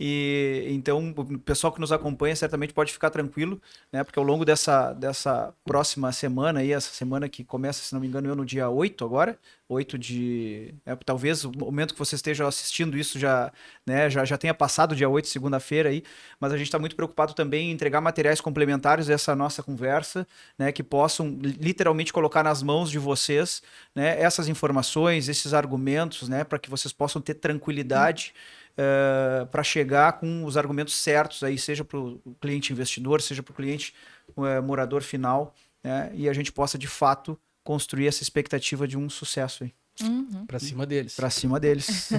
E então o pessoal que nos acompanha certamente pode ficar tranquilo, né? Porque ao longo dessa próxima semana aí, essa semana que começa, se não me engano, no dia 8 agora, 8 de... talvez o momento que você esteja assistindo isso já tenha passado o dia 8, segunda-feira aí, mas a gente está muito preocupado também em entregar materiais complementares a essa nossa conversa, né? Que possam literalmente colocar nas mãos de vocês, né? Essas informações, esses argumentos, né? Para que vocês possam ter tranquilidade para chegar com os argumentos certos aí, seja para o cliente investidor, seja para o cliente morador final, né? E a gente possa de fato construir essa expectativa de um sucesso aí. Para cima deles. Para cima deles.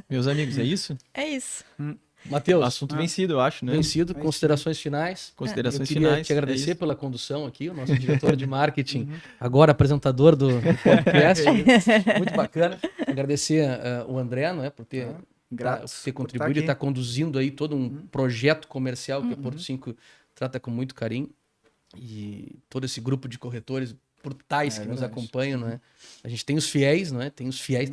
Meus amigos, é isso? É isso. Matheus, assunto vencido, eu acho, né? Vencido, considerações finais. Considerações eu queria finais. te agradecer pela condução aqui, o nosso diretor de marketing, agora apresentador do podcast. Muito bacana. Agradecer o André, não é, por ter contribuído e estar conduzindo aí todo um projeto comercial que a Porto 5 trata com muito carinho. e todo esse grupo de corretores brutais que nos acompanham, não é? A gente tem os fiéis, não é? Tem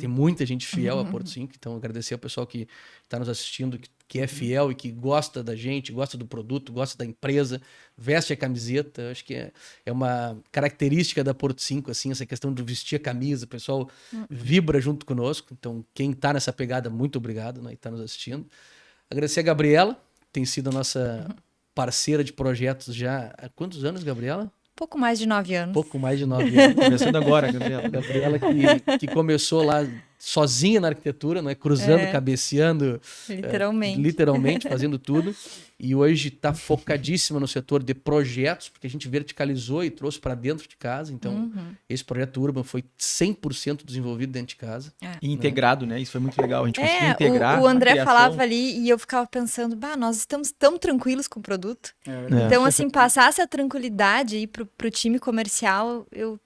muita gente fiel a Porto 5, então agradecer ao pessoal que está nos assistindo, que é fiel e que gosta da gente, gosta do produto, gosta da empresa, veste a camiseta. Acho que é uma característica da Porto 5, assim, essa questão de vestir a camisa, o pessoal vibra junto conosco. Então, quem está nessa pegada, muito obrigado, né? E está nos assistindo. Agradecer a Gabriela, tem sido a nossa parceira de projetos já há quantos anos, Gabriela? Pouco mais de 9 anos. Pouco mais de 9 anos. Começando agora, Gabriela. Gabriela que começou lá sozinha na arquitetura, né? Cruzando, cabeceando. Literalmente, fazendo tudo. E hoje está focadíssima no setor de projetos, porque a gente verticalizou e trouxe para dentro de casa. Então, esse projeto Urban foi 100% desenvolvido dentro de casa. E integrado, né? Isso foi muito legal. A gente conseguiu integrar. O André falava ali e eu ficava pensando, nós estamos tão tranquilos com o produto. Então, assim, passar essa tranquilidade aí pro time comercial, eu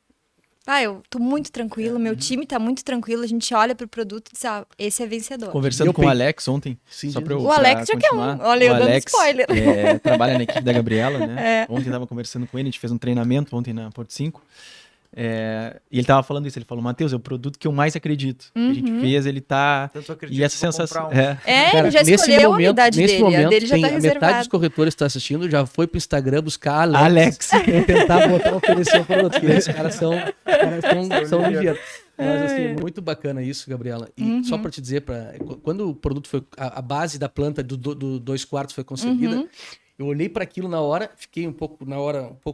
tô muito tranquilo, meu time tá muito tranquilo, a gente olha pro produto e diz, esse é vencedor. Conversando com o Alex ontem, o Alex já quer olha, eu dando spoiler. Trabalha na equipe da Gabriela, né? Ontem tava conversando com ele, a gente fez um treinamento ontem na Porto 5, e ele tava falando isso, ele falou, Matheus, é o produto que eu mais acredito. Que a gente fez, ele tá... Tanto acredito e essa sensação... Cara, ele já escolheu a unidade dele, momento, a dele já tá reservado. Metade dos corretores que tá assistindo já foi pro Instagram buscar Alex. E tentar oferecer o produto, porque esses caras são ligeiros. Mas assim, muito bacana isso, Gabriela. E só para te dizer, quando o produto foi, a base da planta do 2/4 foi concebida, eu olhei para aquilo na hora, fiquei um pouco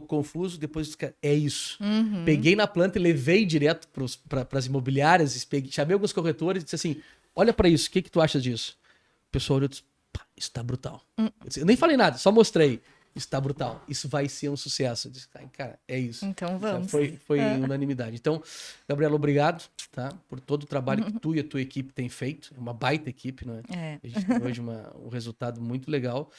confuso, depois disse, é isso. Peguei na planta e levei direto para as imobiliárias, chamei alguns corretores e disse assim, olha para isso, o que tu achas disso? O pessoal olhou e disse, isso tá brutal. Eu nem falei nada, só mostrei. Isso tá brutal. Isso vai ser um sucesso. Eu disse, cara, é isso. Então vamos. Foi unanimidade. Então, Gabriela, obrigado, tá? Por todo o trabalho que tu e a tua equipe têm feito. É uma baita equipe, não é? A gente tem hoje um resultado muito legal.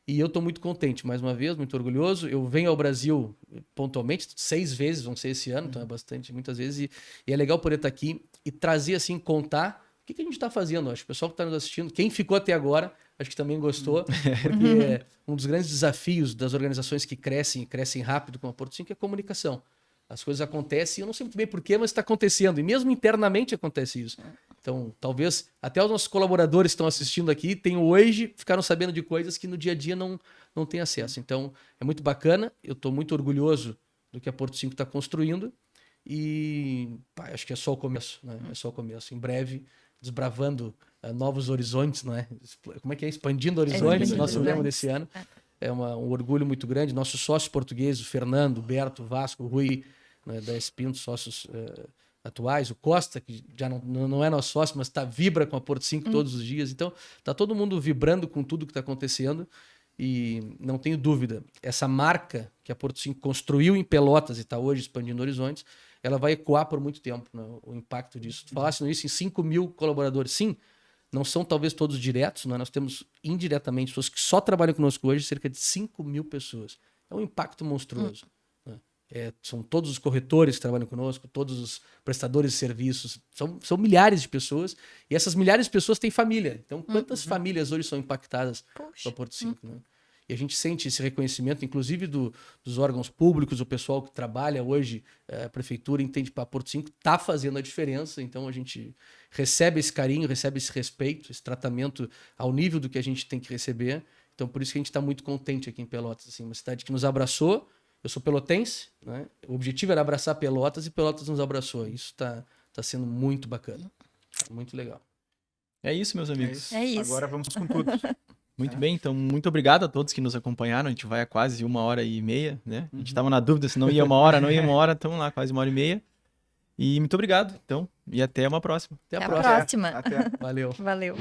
E eu estou muito contente, mais uma vez, muito orgulhoso. Eu venho ao Brasil pontualmente, 6 vezes, vão ser esse ano, então é bastante, muitas vezes. E é legal poder estar aqui e trazer, assim, contar o que a gente está fazendo. Acho que o pessoal que está nos assistindo, quem ficou até agora, acho que também gostou, porque um dos grandes desafios das organizações que crescem rápido como a Porto 5 é a comunicação. As coisas acontecem, eu não sei muito bem porquê, mas está acontecendo. E mesmo internamente acontece isso. Então, talvez até os nossos colaboradores que estão assistindo aqui hoje ficaram sabendo de coisas que no dia a dia não têm acesso. Então, é muito bacana. Eu estou muito orgulhoso do que a Porto 5 está construindo. E acho que é só o começo, né? É só o começo. Em breve, desbravando novos horizontes, não é? Como é que é? Expandindo horizontes, nosso lema desse ano. É um orgulho muito grande. Nossos sócios portugueses, o Fernando, o Berto, o Vasco, o Rui, né, da Espinto, sócios atuais, o Costa, que já não é nosso sócio, mas vibra com a Porto 5 todos os dias. Então, tá todo mundo vibrando com tudo que está acontecendo. E não tenho dúvida, essa marca que a Porto 5 construiu em Pelotas e está hoje expandindo horizontes, ela vai ecoar por muito tempo, né, o impacto disso. Tu falasse nisso em 5 mil colaboradores. Sim, não são talvez todos diretos, né? Nós temos indiretamente pessoas que só trabalham conosco hoje, cerca de 5 mil pessoas. É um impacto monstruoso. Né? São todos os corretores que trabalham conosco, todos os prestadores de serviços, são milhares de pessoas, e essas milhares de pessoas têm família. Então, quantas famílias hoje são impactadas pela Porto 5? Né? E a gente sente esse reconhecimento, inclusive dos órgãos públicos, o pessoal que trabalha hoje, a prefeitura entende que a Porto 5 está fazendo a diferença, então a gente recebe esse carinho, recebe esse respeito, esse tratamento ao nível do que a gente tem que receber. Então por isso que a gente está muito contente aqui em Pelotas, assim, uma cidade que nos abraçou. Eu sou pelotense, né? O objetivo era abraçar Pelotas e Pelotas nos abraçou. Isso tá sendo muito bacana, muito legal. É isso, meus amigos. É isso. Agora vamos com tudo. Muito bem, então muito obrigado a todos que nos acompanharam. A gente vai a quase 1h30, né? A gente estava na dúvida se não ia 1 hora, não ia 1 hora, estamos lá quase 1h30. E muito obrigado, então, e até uma próxima. Até a próxima. Até. Valeu. Valeu.